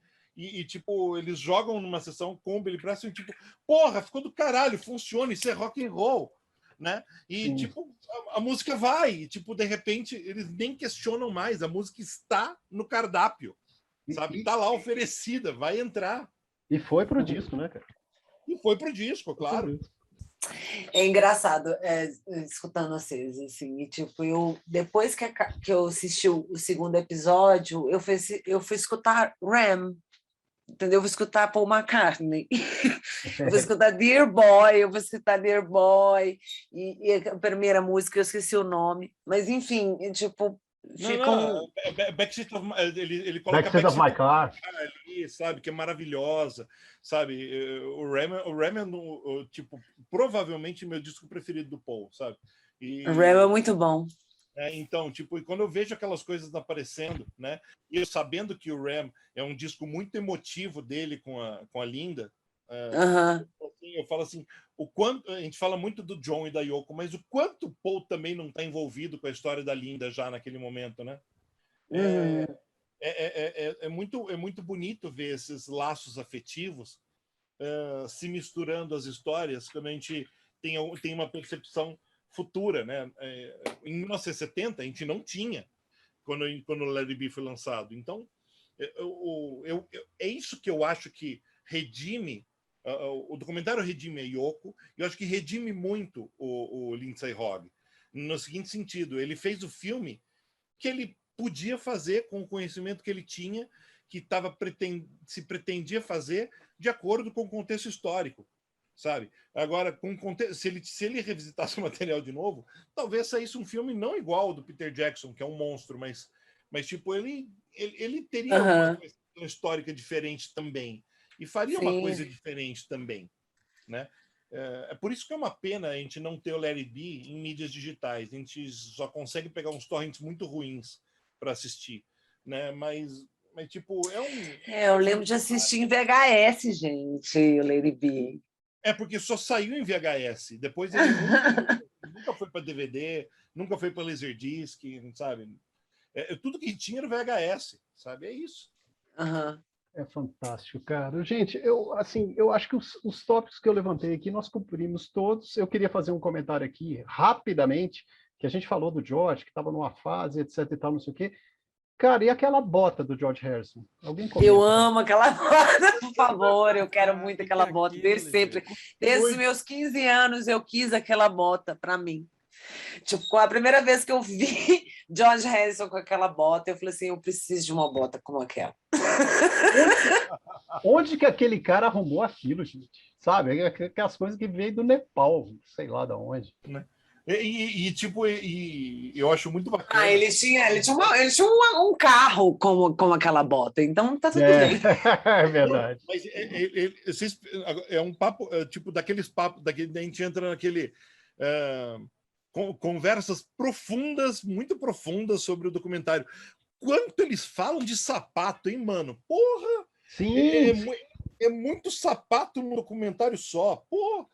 tipo, eles jogam numa sessão com o Billy Preston, tipo, porra, ficou do caralho, funciona, isso é rock and roll, né? E, tipo, a música vai, e, tipo, de repente, eles nem questionam mais, a música está no cardápio, sabe? Tá lá oferecida, vai entrar. E foi pro disco, né, cara? E foi pro disco, claro. É engraçado escutando vocês, assim, e tipo, depois que eu assisti o segundo episódio, eu fui escutar Ram, entendeu? Eu vou escutar Paul McCartney, eu vou escutar Dear Boy, e a primeira música eu esqueci o nome, mas enfim, tipo, Backseat of ele coloca Backseat of My Car ali, sabe, que é maravilhosa, sabe? O Ram é tipo, provavelmente meu disco preferido do Paul, sabe? O Ram é muito bom. Então, tipo, e quando eu vejo aquelas coisas aparecendo, né? E eu sabendo que o Ram é um disco muito emotivo dele com a Linda, eu falo assim, o quanto a gente fala muito do John e da Yoko, mas o quanto o Paul também não está envolvido com a história da Linda já naquele momento, né? É muito bonito ver esses laços afetivos se misturando às histórias quando a gente tem uma percepção futura, né? Em 1970 a gente não tinha quando o Let It Be foi lançado. Então é isso que eu acho que redime o documentário redime a Yoko, e eu acho que redime muito o Lindsay Hogg no seguinte sentido: ele fez o filme que ele podia fazer com o conhecimento que ele tinha, que se pretendia fazer de acordo com o contexto histórico, sabe? Agora, se ele revisitasse o material de novo, talvez saísse um filme não igual ao do Peter Jackson, que é um monstro, mas tipo, ele teria uma questão histórica diferente também, e faria uma coisa diferente também, né? É por isso que é uma pena a gente não ter o Let It Be em mídias digitais. A gente só consegue pegar uns torrents muito ruins para assistir, né? Mas Mas, tipo, Eu lembro de assistir em VHS, gente, o Lady B. É porque só saiu em VHS. Depois ele nunca foi para DVD, nunca foi para Laserdisc, sabe? Tudo que tinha era VHS, sabe? É isso. Uhum. É fantástico, cara. Gente, eu acho que os tópicos que eu levantei aqui nós cumprimos todos. Eu queria fazer um comentário aqui, rapidamente, que a gente falou do George, que estava numa fase, etc e tal, não sei o quê. Cara, e aquela bota do George Harrison? Alguém comenta? Eu amo aquela bota, por favor. Eu quero muito aquela bota. Desde sempre. Desde os meus 15 anos, eu quis aquela bota para mim. Tipo, a primeira vez que eu vi George Harrison com aquela bota, eu falei assim, eu preciso de uma bota como aquela. Onde que aquele cara arrumou aquilo, gente? Sabe? Aquelas coisas que veio do Nepal, sei lá de onde. Eu acho muito bacana. Ele tinha um carro como aquela bota, então tá tudo bem. É verdade. Mas é um papo, tipo, daqueles papos, a gente entra naquele... conversas profundas, muito profundas sobre o documentário. Quanto eles falam de sapato, hein, mano? Porra! Sim! É muito sapato no documentário só. Porra!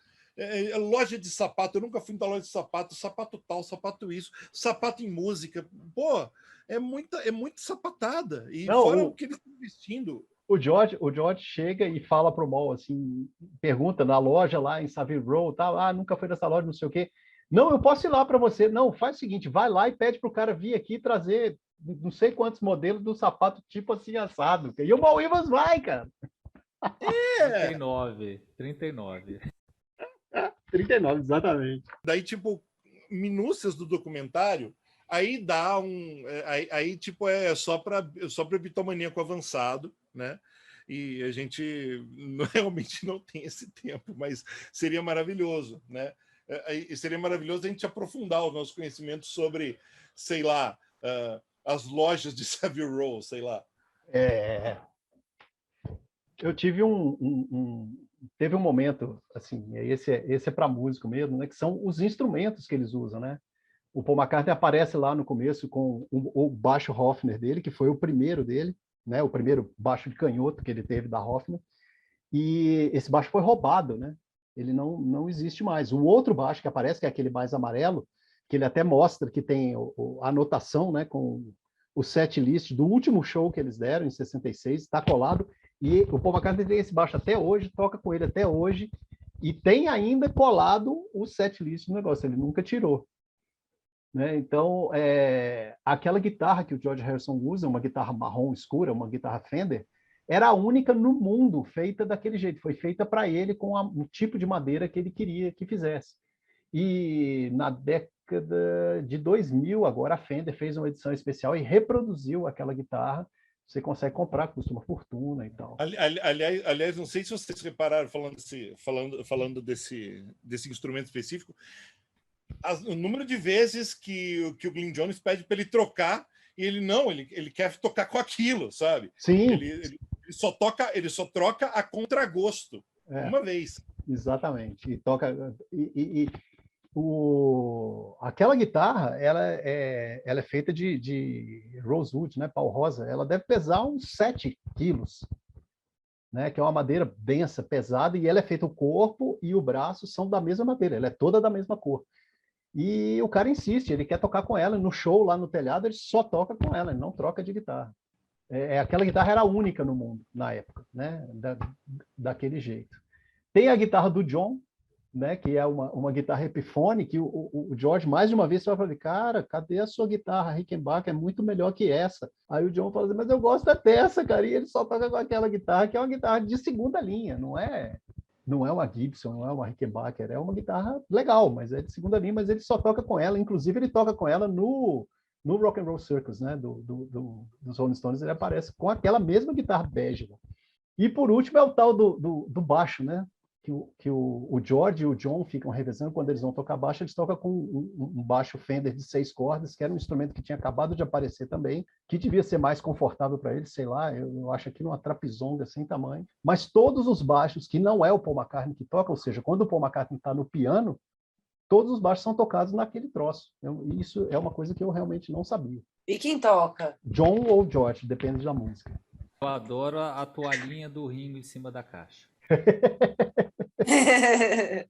Loja de sapato, eu nunca fui na loja de sapato, sapato tal, sapato isso, sapato em música. Pô, é muito sapatada. E Não, fora o que eles estão vestindo. O George chega e fala pro Mol, assim, pergunta na loja lá em Savile Row, tá? Nunca foi nessa loja, não sei o quê. Não, eu posso ir lá para você. Não, faz o seguinte, vai lá e pede pro cara vir aqui trazer não sei quantos modelos do sapato tipo assim assado. E o Mal Evans vai, cara. 39. 39, exatamente. Daí, tipo, minúcias do documentário, aí dá aí tipo, é só para bitomaníaco avançado, né? E a gente realmente não tem esse tempo, mas seria maravilhoso, né? E seria maravilhoso a gente aprofundar os nossos conhecimentos sobre, sei lá, as lojas de Savile Row, sei lá. Eu tive teve um momento, assim, esse é para músico mesmo, né? Que são os instrumentos que eles usam, né? O Paul McCartney aparece lá no começo com o baixo Hofner dele, que foi o primeiro dele, né? O primeiro baixo de canhoto que ele teve da Hofner. E esse baixo foi roubado, né? Ele não existe mais. O outro baixo que aparece, que é aquele mais amarelo, que ele até mostra que tem a anotação, né? Com o set list do último show que eles deram, em 66, está colado. E o Paul McCartney tem esse baixo até hoje, toca com ele até hoje, e tem ainda colado o set list do negócio, ele nunca tirou. Né? Então, aquela guitarra que o George Harrison usa, uma guitarra marrom escura, uma guitarra Fender, era a única no mundo feita daquele jeito. Foi feita para ele com o tipo de madeira que ele queria que fizesse. E na década de 2000, agora a Fender fez uma edição especial e reproduziu aquela guitarra. Você consegue comprar, custa uma fortuna e tal. Aliás, não sei se vocês repararam, falando desse instrumento específico, o número de vezes que o Glyn Johns pede para ele trocar e ele quer tocar com aquilo, sabe? Sim. Ele só troca a contragosto uma vez. Exatamente. E toca aquela guitarra, ela é feita de rosewood, né, pau rosa. Ela deve pesar uns 7 quilos, né, que é uma madeira densa, pesada, e ela é feita, o corpo e o braço são da mesma madeira, ela é toda da mesma cor. E o cara insiste, ele quer tocar com ela. No show, lá no telhado, ele só toca com ela, ele não troca de guitarra. Aquela guitarra era a única no mundo, na época, né, daquele jeito. Tem a guitarra do John, né, que é uma guitarra Epiphone, que o George, mais de uma vez, vai falar, cara, cadê a sua guitarra Rickenbacker? É muito melhor que essa. Aí o John fala assim, mas eu gosto dessa, cara, e ele só toca com aquela guitarra, que é uma guitarra de segunda linha, não é uma Gibson, não é uma Rickenbacker, é uma guitarra legal, mas é de segunda linha, mas ele só toca com ela, inclusive ele toca com ela no Rock and Roll Circus, né, dos Rolling Stones, ele aparece com aquela mesma guitarra bege. E por último é o tal do baixo, né, que o George e o John ficam revezando. Quando eles vão tocar baixo, eles tocam com um baixo Fender de 6 cordas, que era um instrumento que tinha acabado de aparecer também, que devia ser mais confortável para eles, sei lá, eu acho aqui uma trapezonga sem tamanho. Mas todos os baixos, que não é o Paul McCartney que toca, ou seja, quando o Paul McCartney está no piano, todos os baixos são tocados naquele troço. Isso é uma coisa que eu realmente não sabia. E quem toca? John ou George, depende da música. Eu adoro a toalhinha do Ringo em cima da caixa.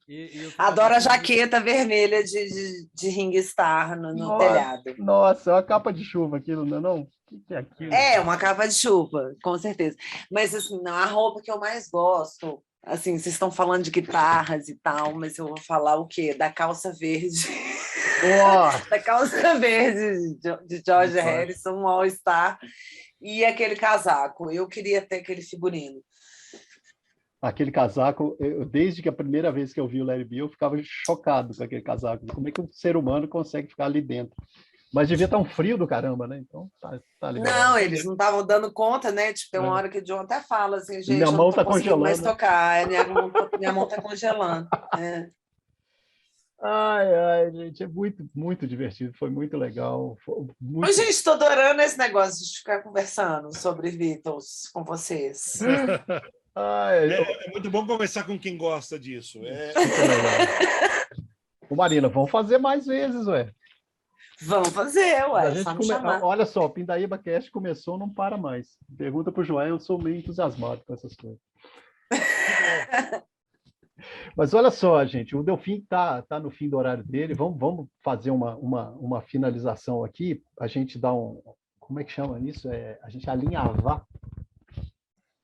E eu ficava Adoro a feliz. jaqueta vermelha de Ring Star no Nossa, telhado. nossa, é uma capa de chuva aquilo, não é não? O que é aquilo? É, uma capa de chuva, com certeza. Mas assim, não, a roupa que eu mais gosto, assim, vocês estão falando de guitarras e tal, mas eu vou falar o quê? Da calça verde. Nossa, Da calça verde de George Nossa. Harrison, um All-Star, e aquele casaco. Eu queria ter aquele figurino. aquele casaco, desde que a primeira vez que eu vi o Larry B, eu ficava chocado com aquele casaco. Como é que um ser humano consegue ficar ali dentro? Mas devia estar um frio do caramba, né? Então tá liberado. Não, eles não estavam dando conta, né? Tipo, tem uma É. hora que o John até fala assim, gente, Minha eu mão não tô tá conseguindo mais congelando. tocar, minha mão tá congelando. É. Ai, ai, gente, é muito, muito divertido. Foi muito legal. Foi muito... Mas, gente, estou adorando esse negócio de ficar conversando sobre Beatles com vocês. Ai, É muito bom conversar com quem gosta disso. super legal. Ô, Marina, vamos fazer mais vezes, ué. Vamos fazer, A ué, gente só me chamar. Olha só, o Pindaíba Cast começou, não para mais. Pergunta pro João, eu sou meio entusiasmado com essas coisas. Mas olha só, gente, o Delfim tá no fim do horário dele. Vamos fazer uma finalização aqui. A gente dá como é que chama isso? A gente alinhavar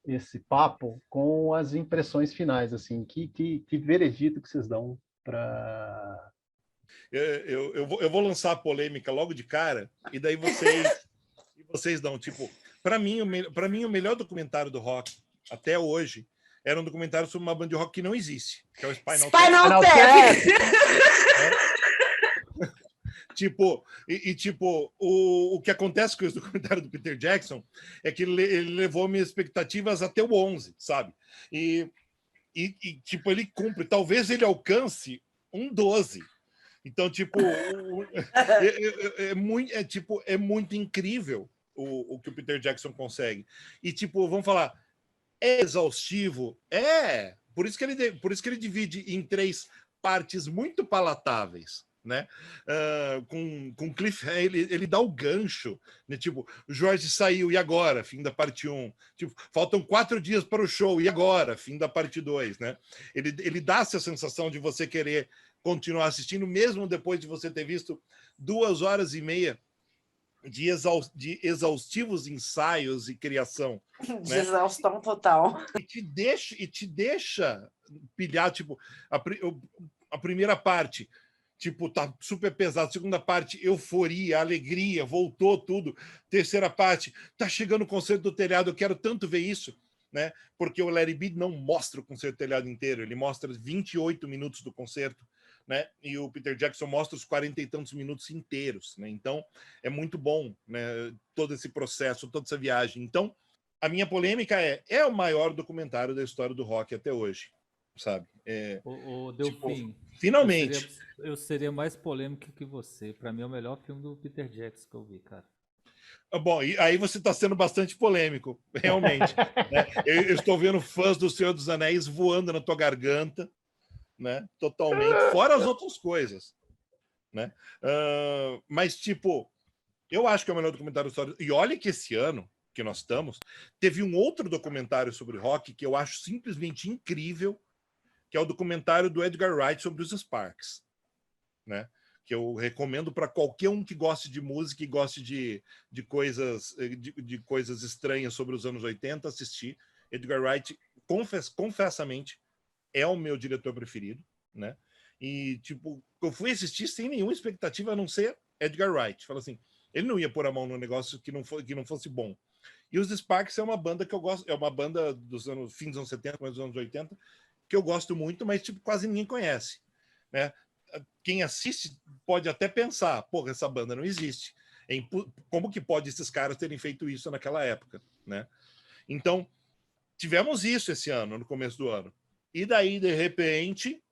esse papo com as impressões finais, assim. Que veredito que vocês dão para... Eu vou lançar a polêmica logo de cara, e daí vocês dão, tipo, para mim o melhor documentário do rock até hoje era um documentário sobre uma banda de rock que não existe, que é o Spinal Tap. Spinal Tap! Tipo, o que acontece com esse documentário do Peter Jackson é que ele levou minhas expectativas até o 11, sabe? E tipo, ele cumpre, talvez ele alcance um 12. Então, tipo, é muito incrível o que o Peter Jackson consegue. E, tipo, vamos falar, é exaustivo? É! Por isso que ele divide em 3 partes muito palatáveis, né? Com Cliff, ele dá o gancho, né? Tipo, o Jorge saiu, e agora? Fim da parte 1. Tipo, faltam 4 dias para o show, e agora? Fim da parte 2, né? Ele dá essa sensação de você querer continuar assistindo, mesmo depois de você ter visto 2 horas e meia de exaustivos ensaios e criação. De né? exaustão total. E te deixa pilhar, tipo, a primeira parte, tipo, tá super pesado. Segunda parte, euforia, alegria, voltou tudo. Terceira parte, tá chegando o concerto do telhado, eu quero tanto ver isso, né? Porque o Larry B não mostra o concerto do telhado inteiro, ele mostra 28 minutos do concerto, né? E o Peter Jackson mostra os 40 e tantos minutos inteiros, né? Então é muito bom, né? Todo esse processo, toda essa viagem. Então a minha polêmica é o maior documentário da história do rock até hoje, sabe? O Delfim, tipo, finalmente. Eu seria mais polêmico que você. Para mim é o melhor filme do Peter Jackson que eu vi, cara. Bom, e aí você está sendo bastante polêmico, realmente. Né? Eu estou vendo fãs do Senhor dos Anéis voando na tua garganta, né? Totalmente, fora as outras coisas, né? Mas, tipo, eu acho que é o melhor documentário da história. E olha que esse ano que nós estamos, teve um outro documentário sobre rock que eu acho simplesmente incrível, que é o documentário do Edgar Wright sobre os Sparks, né? Que eu recomendo para qualquer um que goste de música e goste de coisas estranhas sobre os anos 80 assistir. Edgar Wright, confessamente, é o meu diretor preferido, né? E, tipo, eu fui assistir sem nenhuma expectativa a não ser Edgar Wright. Fala assim, ele não ia pôr a mão no negócio que não fosse bom. E os Sparks é uma banda que eu gosto, é uma banda dos fim dos anos 70, mais dos anos 80, que eu gosto muito, mas, tipo, quase ninguém conhece, né? Quem assiste pode até pensar, porra, essa banda não existe. Como que pode esses caras terem feito isso naquela época, né? Então, tivemos isso esse ano, no começo do ano. E daí, de repente,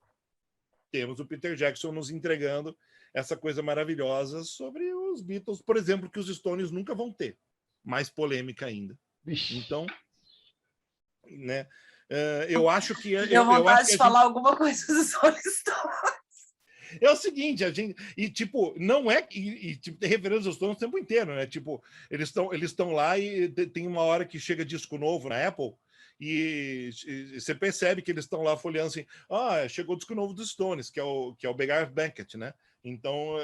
temos o Peter Jackson nos entregando essa coisa maravilhosa sobre os Beatles, por exemplo, que os Stones nunca vão ter. Mais polêmica ainda. Então, eu acho que... Deu vontade de falar alguma coisa dos Rolling Stones. É o seguinte, a gente. E, tipo, não é. Tipo, tem referência aos Stones o tempo inteiro, né? Tipo, eles estão lá e tem uma hora que chega disco novo na Apple. E você percebe que eles estão lá folheando assim: chegou o disco novo dos Stones, que é o Beggar's Banquet, né? Então,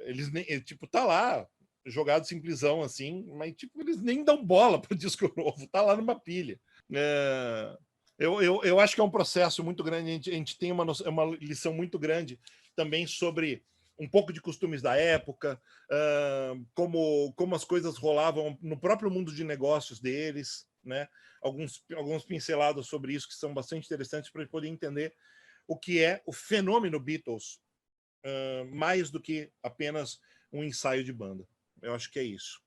eles nem. Tipo, tá lá, jogado simplesão assim, mas tipo, eles nem dão bola pro disco novo, tá lá numa pilha. Eu acho que é um processo muito grande. A gente tem uma lição muito grande também sobre um pouco de costumes da época, como as coisas rolavam no próprio mundo de negócios deles, né? Alguns pincelados sobre isso que são bastante interessantes para poder entender o que é o fenômeno Beatles, mais do que apenas um ensaio de banda. Eu acho que é isso.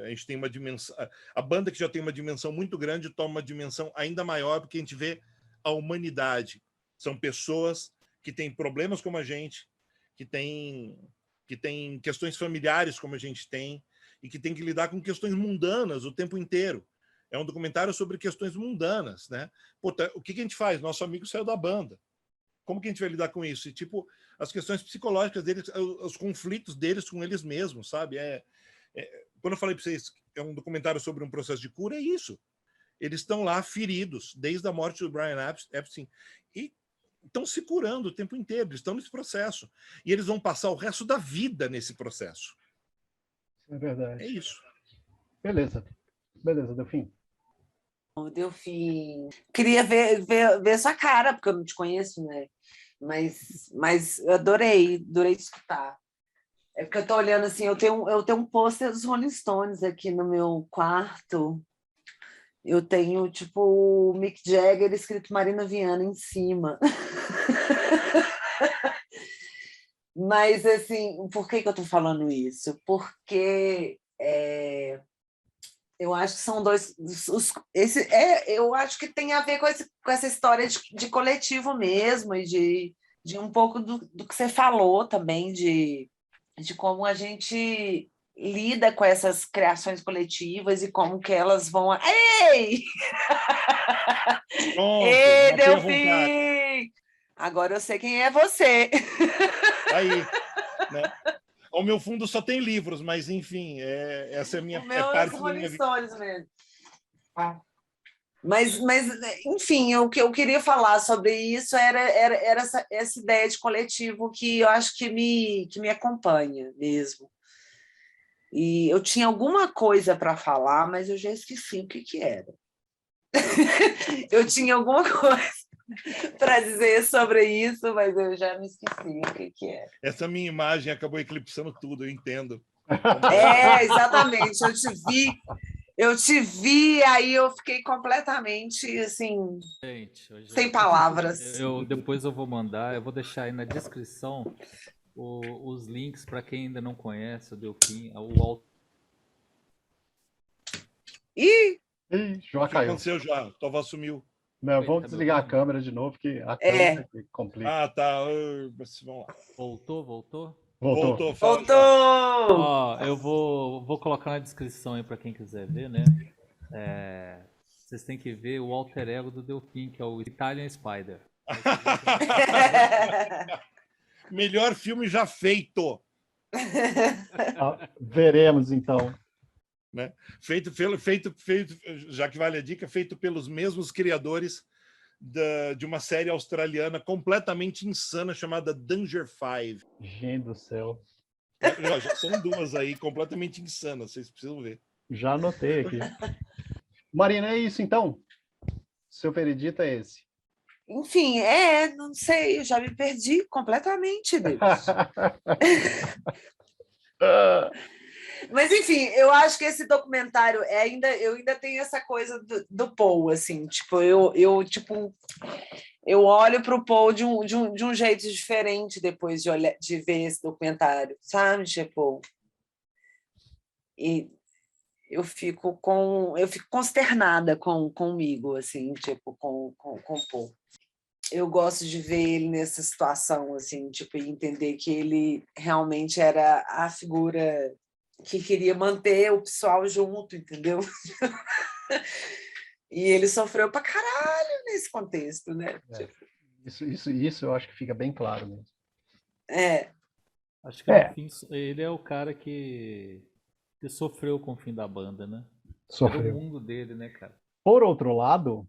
A gente tem uma dimensão. A banda que já tem uma dimensão muito grande toma uma dimensão ainda maior, porque a gente vê a humanidade. São pessoas que têm problemas como a gente, que têm questões familiares como a gente tem, e que tem que lidar com questões mundanas o tempo inteiro. É um documentário sobre questões mundanas, né? Puta, o que a gente faz? Nosso amigo saiu da banda. Como que a gente vai lidar com isso? E, tipo, as questões psicológicas deles, os conflitos deles com eles mesmos, sabe? Quando eu falei para vocês que é um documentário sobre um processo de cura, é isso. Eles estão lá feridos, desde a morte do Brian Epstein, e estão se curando o tempo inteiro, eles estão nesse processo. E eles vão passar o resto da vida nesse processo. É verdade. É isso. Beleza, Delfim. Delfim, queria ver sua cara, porque eu não te conheço, né? Mas eu adorei escutar. É porque eu tô olhando assim, eu tenho um pôster dos Rolling Stones aqui no meu quarto. Eu tenho, tipo, o Mick Jagger escrito Marina Viana em cima. Mas, assim, por que eu tô falando isso? Porque eu acho que são dois. Eu acho que tem a ver com essa história de coletivo mesmo, e de um pouco do que você falou também, de como a gente lida com essas criações coletivas e como que elas vão. Ei! Pronto, Ei, matei a vontade. Delfim! Agora eu sei quem é você. Aí, né? Ao meu fundo só tem livros, mas enfim, essa é O meu é os parte da Rolling minha vida. Stones mesmo. Mas, enfim, o que eu queria falar sobre isso era essa ideia de coletivo que eu acho que me acompanha mesmo. E eu tinha alguma coisa para falar, mas eu já esqueci o que era. Eu tinha alguma coisa para dizer sobre isso, mas eu já me esqueci o que era. Essa minha imagem acabou eclipsando tudo, eu entendo. Exatamente. Eu te vi, aí eu fiquei completamente assim, Gente, sem palavras. depois eu vou mandar, eu vou deixar aí na descrição os links para quem ainda não conhece o Delfim, o Ih, Já O que caiu. aconteceu já? Tova sumiu. Não, Oi, vamos tá me desligar a ouvindo? câmera de novo, que a câmera que complica. Ah, tá. Vamos lá. Voltou? Voltou. Fala já. voltou! Ó, eu vou colocar na descrição aí para quem quiser ver, né? Vocês têm que ver o alter ego do Delfim, que é o Italian Spider. Melhor filme já feito. Veremos, então. Né? Feito, já que vale a dica, feito pelos mesmos criadores de uma série australiana completamente insana chamada Danger Five. Gente do céu. Já são duas aí completamente insanas, vocês precisam ver. Já anotei aqui. Marina, é isso, então? Seu veredito é esse. Enfim, não sei, eu já me perdi completamente, Deus. Mas, enfim, eu acho que esse documentário eu ainda tenho essa coisa do Paul, assim, tipo, eu olho para o Paul de um jeito diferente depois de ver esse documentário, sabe? Tipo, e eu fico consternada comigo, assim, tipo, com o Paul. Eu gosto de ver ele nessa situação, assim, tipo, e entender que ele realmente era a figura que queria manter o pessoal junto, entendeu? E ele sofreu pra caralho nesse contexto, né? Isso eu acho que fica bem claro mesmo. É. Acho que no fim ele é o cara que sofreu com o fim da banda, né? Era o Sofreu. mundo dele, né, cara? Por outro lado,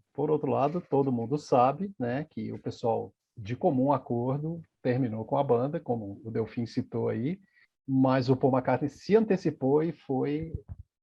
todo mundo sabe, né, que o pessoal de comum acordo terminou com a banda, como o Delfim citou aí, mas o Paul McCartney se antecipou e foi,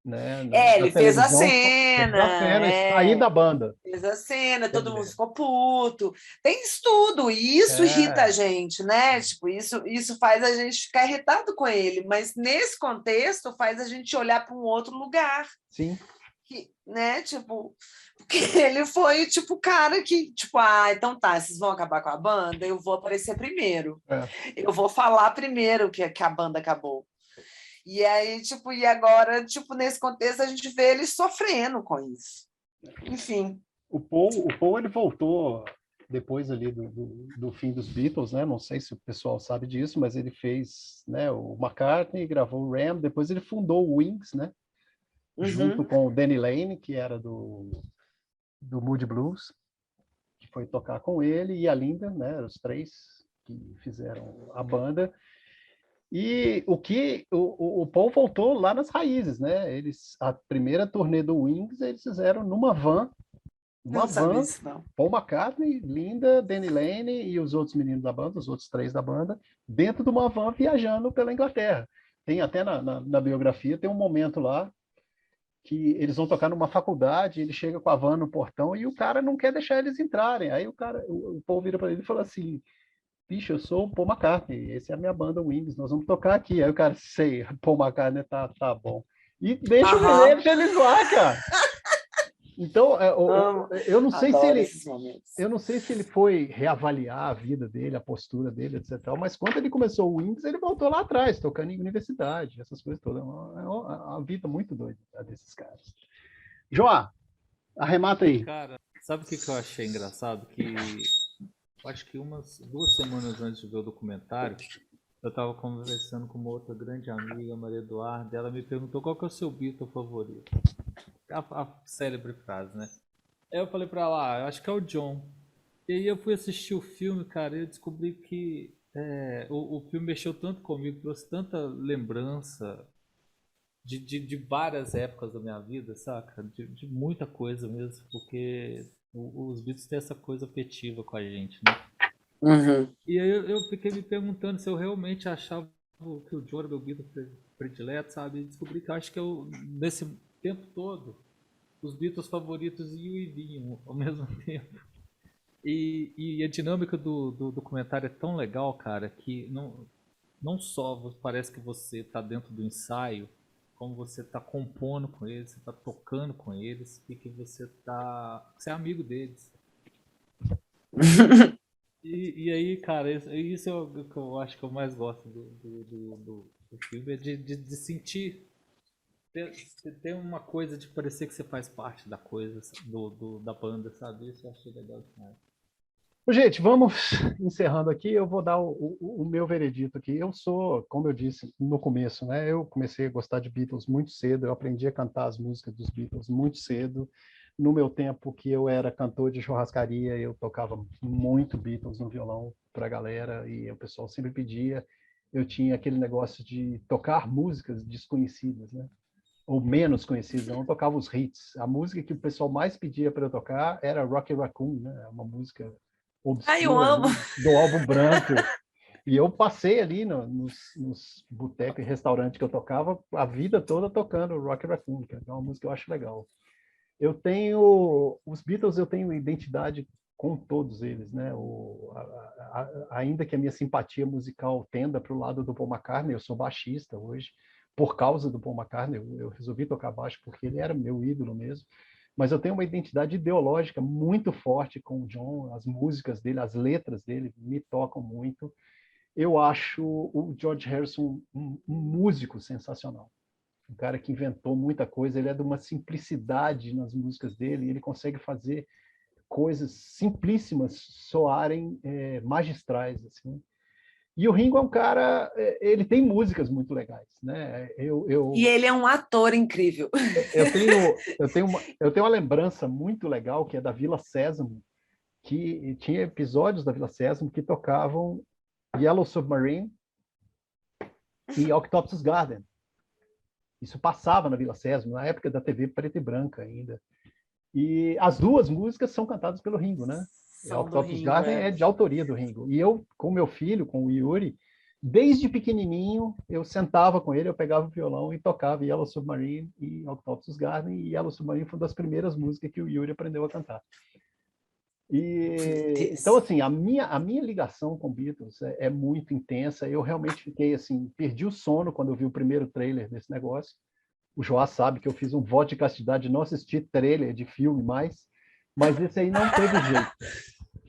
né, na Ele fez a televisão, fez a cena, cena, sair da banda. fez a cena, todo mundo Entendeu? ficou puto. Tem isso tudo, e isso irrita a gente, né? Tipo, isso faz a gente ficar irritado com ele, mas nesse contexto faz a gente olhar para um outro lugar. Sim. Que, né? Tipo, porque ele foi tipo o cara que, tipo, então tá, vocês vão acabar com a banda, eu vou aparecer primeiro. Eu vou falar primeiro que a banda acabou. E aí, tipo, e agora, tipo, nesse contexto, a gente vê ele sofrendo com isso. Enfim. O Paul ele voltou depois ali do fim dos Beatles, né? Não sei se o pessoal sabe disso, mas ele fez, né, o McCartney, gravou o Ram, depois ele fundou o Wings, né? Junto com o Danny Lane, que era do Moody Blues, que foi tocar com ele, e a Linda, né? Os três que fizeram a banda. E o Paul voltou lá nas raízes, né? A primeira turnê do Wings eles fizeram numa van, Não sabia isso, não. Paul McCartney, Linda, Danny Lane e os outros meninos da banda, os outros três da banda, dentro de uma van viajando pela Inglaterra. Tem até na biografia, tem um momento lá que eles vão tocar numa faculdade, ele chega com a van no portão e o cara não quer deixar eles entrarem. Aí o Paul vira para ele e fala assim: bicho, eu sou o Paul McCartney, essa é a minha banda Wings, nós vamos tocar aqui. Aí o cara, sei, Paul McCartney tá bom. E deixa eles lá, cara. Então, eu não sei se ele foi reavaliar a vida dele, a postura dele, etc. Mas quando ele começou o Wings, ele voltou lá atrás, tocando em universidade, essas coisas todas. É uma vida muito doida desses caras. Joá, arremata aí. Cara, sabe o que eu achei engraçado? Que acho que umas 2 semanas antes de ver o documentário, eu estava conversando com uma outra grande amiga, Maria Eduarda, e ela me perguntou qual que é o seu Beatle favorito. A célebre frase, né? Aí eu falei pra ela, eu acho que é o John. E aí eu fui assistir o filme, cara, e eu descobri que o filme mexeu tanto comigo, trouxe tanta lembrança de várias épocas da minha vida, saca? De muita coisa mesmo, porque os Beatles têm essa coisa afetiva com a gente, né? E aí eu fiquei me perguntando se eu realmente achava que o John era meu Beatle predileto, sabe? E descobri que eu acho que nesse tempo todo, os Beatles favoritos iam e vinham ao mesmo tempo. E a dinâmica do documentário é tão legal, cara, que não só parece que você está dentro do ensaio, como você está compondo com eles, você está tocando com eles, e que você é amigo deles. E aí, cara, isso é o que eu acho que eu mais gosto do filme, é de sentir. Tem uma coisa de parecer que você faz parte da coisa, da banda, sabe? Isso eu achei legal demais. Gente, vamos encerrando aqui. Eu vou dar o meu veredito aqui. Eu sou, como eu disse no começo, né? Eu comecei a gostar de Beatles muito cedo. Eu aprendi a cantar as músicas dos Beatles muito cedo. No meu tempo que eu era cantor de churrascaria, eu tocava muito Beatles no violão para a galera e o pessoal sempre pedia. Eu tinha aquele negócio de tocar músicas desconhecidas, né? Ou menos conhecidas, eu não tocava os hits. A música que o pessoal mais pedia para eu tocar era Rocky Raccoon, né? Uma música obscura, eu amo. Do álbum branco. E eu passei ali nos botecos e restaurantes que eu tocava a vida toda tocando Rocky Raccoon, que é uma música que eu acho legal. Os Beatles, eu tenho identidade com todos eles, né? Ainda que a minha simpatia musical tenda para o lado do Paul McCartney, eu sou baixista hoje, por causa do Paul McCartney, eu resolvi tocar baixo porque ele era meu ídolo mesmo, mas eu tenho uma identidade ideológica muito forte com o John, as músicas dele, as letras dele me tocam muito. Eu acho o George Harrison um músico sensacional, um cara que inventou muita coisa, ele é de uma simplicidade nas músicas dele, ele consegue fazer coisas simplíssimas soarem magistrais, assim. E o Ringo é um cara, ele tem músicas muito legais, né? E ele é um ator incrível. Eu tenho uma lembrança muito legal que é da Vila Sésamo, que tinha episódios da Vila Sésamo que tocavam Yellow Submarine e Octopus Garden. Isso passava na Vila Sésamo, na época da TV preta e branca ainda. E as duas músicas são cantadas pelo Ringo, né? São do Octopus Ringo, Garden é. é de autoria do Ringo. E eu, com meu filho, com o Yuri, desde pequenininho, eu sentava com ele, eu pegava o violão e tocava Yellow Submarine e Octopus Garden. E Yellow Submarine foi uma das primeiras músicas que o Yuri aprendeu a cantar. E, então, assim, a minha ligação com Beatles é muito intensa. Eu realmente fiquei assim, perdi o sono quando eu vi o primeiro trailer desse negócio. O Joá sabe que eu fiz um voto de castidade de não assistir trailer de filme mais, mas esse aí não teve jeito.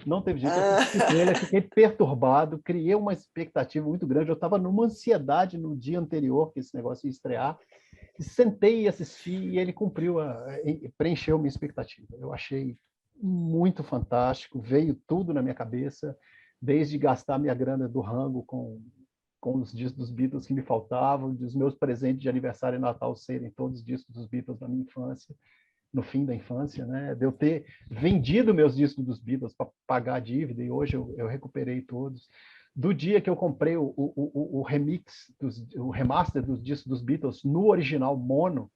Não teve jeito. Eu assisti o trailer, fiquei perturbado, criei uma expectativa muito grande. Eu estava numa ansiedade no dia anterior que esse negócio ia estrear. E sentei e assisti e ele preencheu minha expectativa. Eu achei muito fantástico, veio tudo na minha cabeça, desde gastar minha grana do rango com os discos dos Beatles que me faltavam, dos meus presentes de aniversário e Natal serem todos os discos dos Beatles na minha infância, no fim da infância, né? De eu ter vendido meus discos dos Beatles para pagar a dívida, e hoje eu recuperei todos. Do dia que eu comprei o remix, o remaster dos discos dos Beatles no original mono,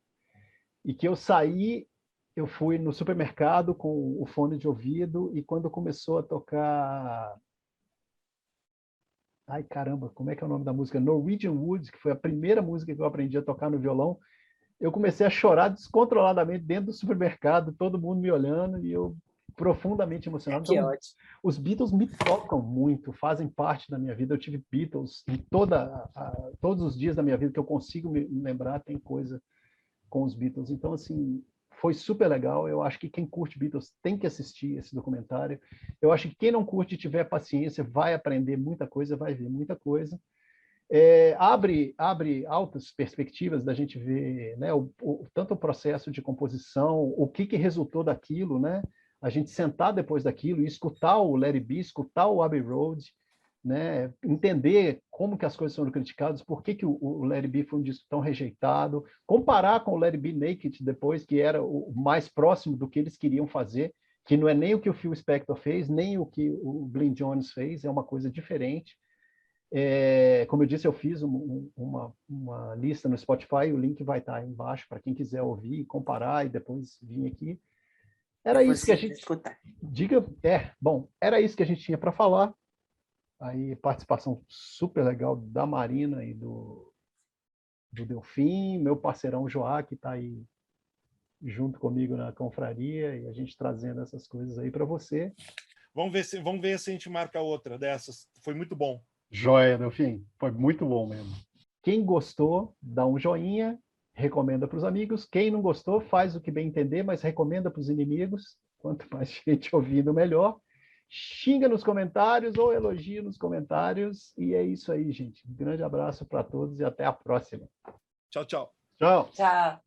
e que eu saí, eu fui no supermercado com o fone de ouvido, e quando começou a tocar... Ai, caramba, como é que é o nome da música? Norwegian Wood, que foi a primeira música que eu aprendi a tocar no violão. Eu comecei a chorar descontroladamente dentro do supermercado, todo mundo me olhando, e eu profundamente emocionado. Que Então, ótimo. os Beatles me tocam muito, fazem parte da minha vida. Eu tive Beatles em todos os dias da minha vida que eu consigo me lembrar, tem coisa com os Beatles. Então, assim, foi super legal. Eu acho que quem curte Beatles tem que assistir esse documentário. Eu acho que quem não curte e tiver paciência vai aprender muita coisa, vai ver muita coisa. Abre altas perspectivas da gente ver, né, tanto o processo de composição, o que resultou daquilo, né? A gente sentar depois daquilo e escutar o Let It Be, escutar o Abbey Road, né? Entender como que as coisas foram criticadas, por que o Let It Be foi um disco tão rejeitado, comparar com o Let It Be Naked depois, que era o mais próximo do que eles queriam fazer, que não é nem o que o Phil Spector fez, nem o que o Glyn Johns fez, é uma coisa diferente. Como eu disse, eu fiz uma lista no Spotify, o link vai estar aí embaixo para quem quiser ouvir, comparar e depois vir aqui. Era isso que a gente... era isso que a gente tinha para falar. Aí, participação super legal da Marina e do Delfim, meu parceirão Joá, que está aí junto comigo na confraria, e a gente trazendo essas coisas aí para você. Vamos ver se a gente marca outra dessas. Foi muito bom. Joia, Delfim. Foi muito bom mesmo. Quem gostou, dá um joinha, recomenda para os amigos. Quem não gostou, faz o que bem entender, mas recomenda para os inimigos. Quanto mais gente ouvindo, melhor. Xinga nos comentários ou elogia nos comentários. E é isso aí, gente. Um grande abraço para todos e até a próxima. Tchau, tchau. Tchau. Tchau.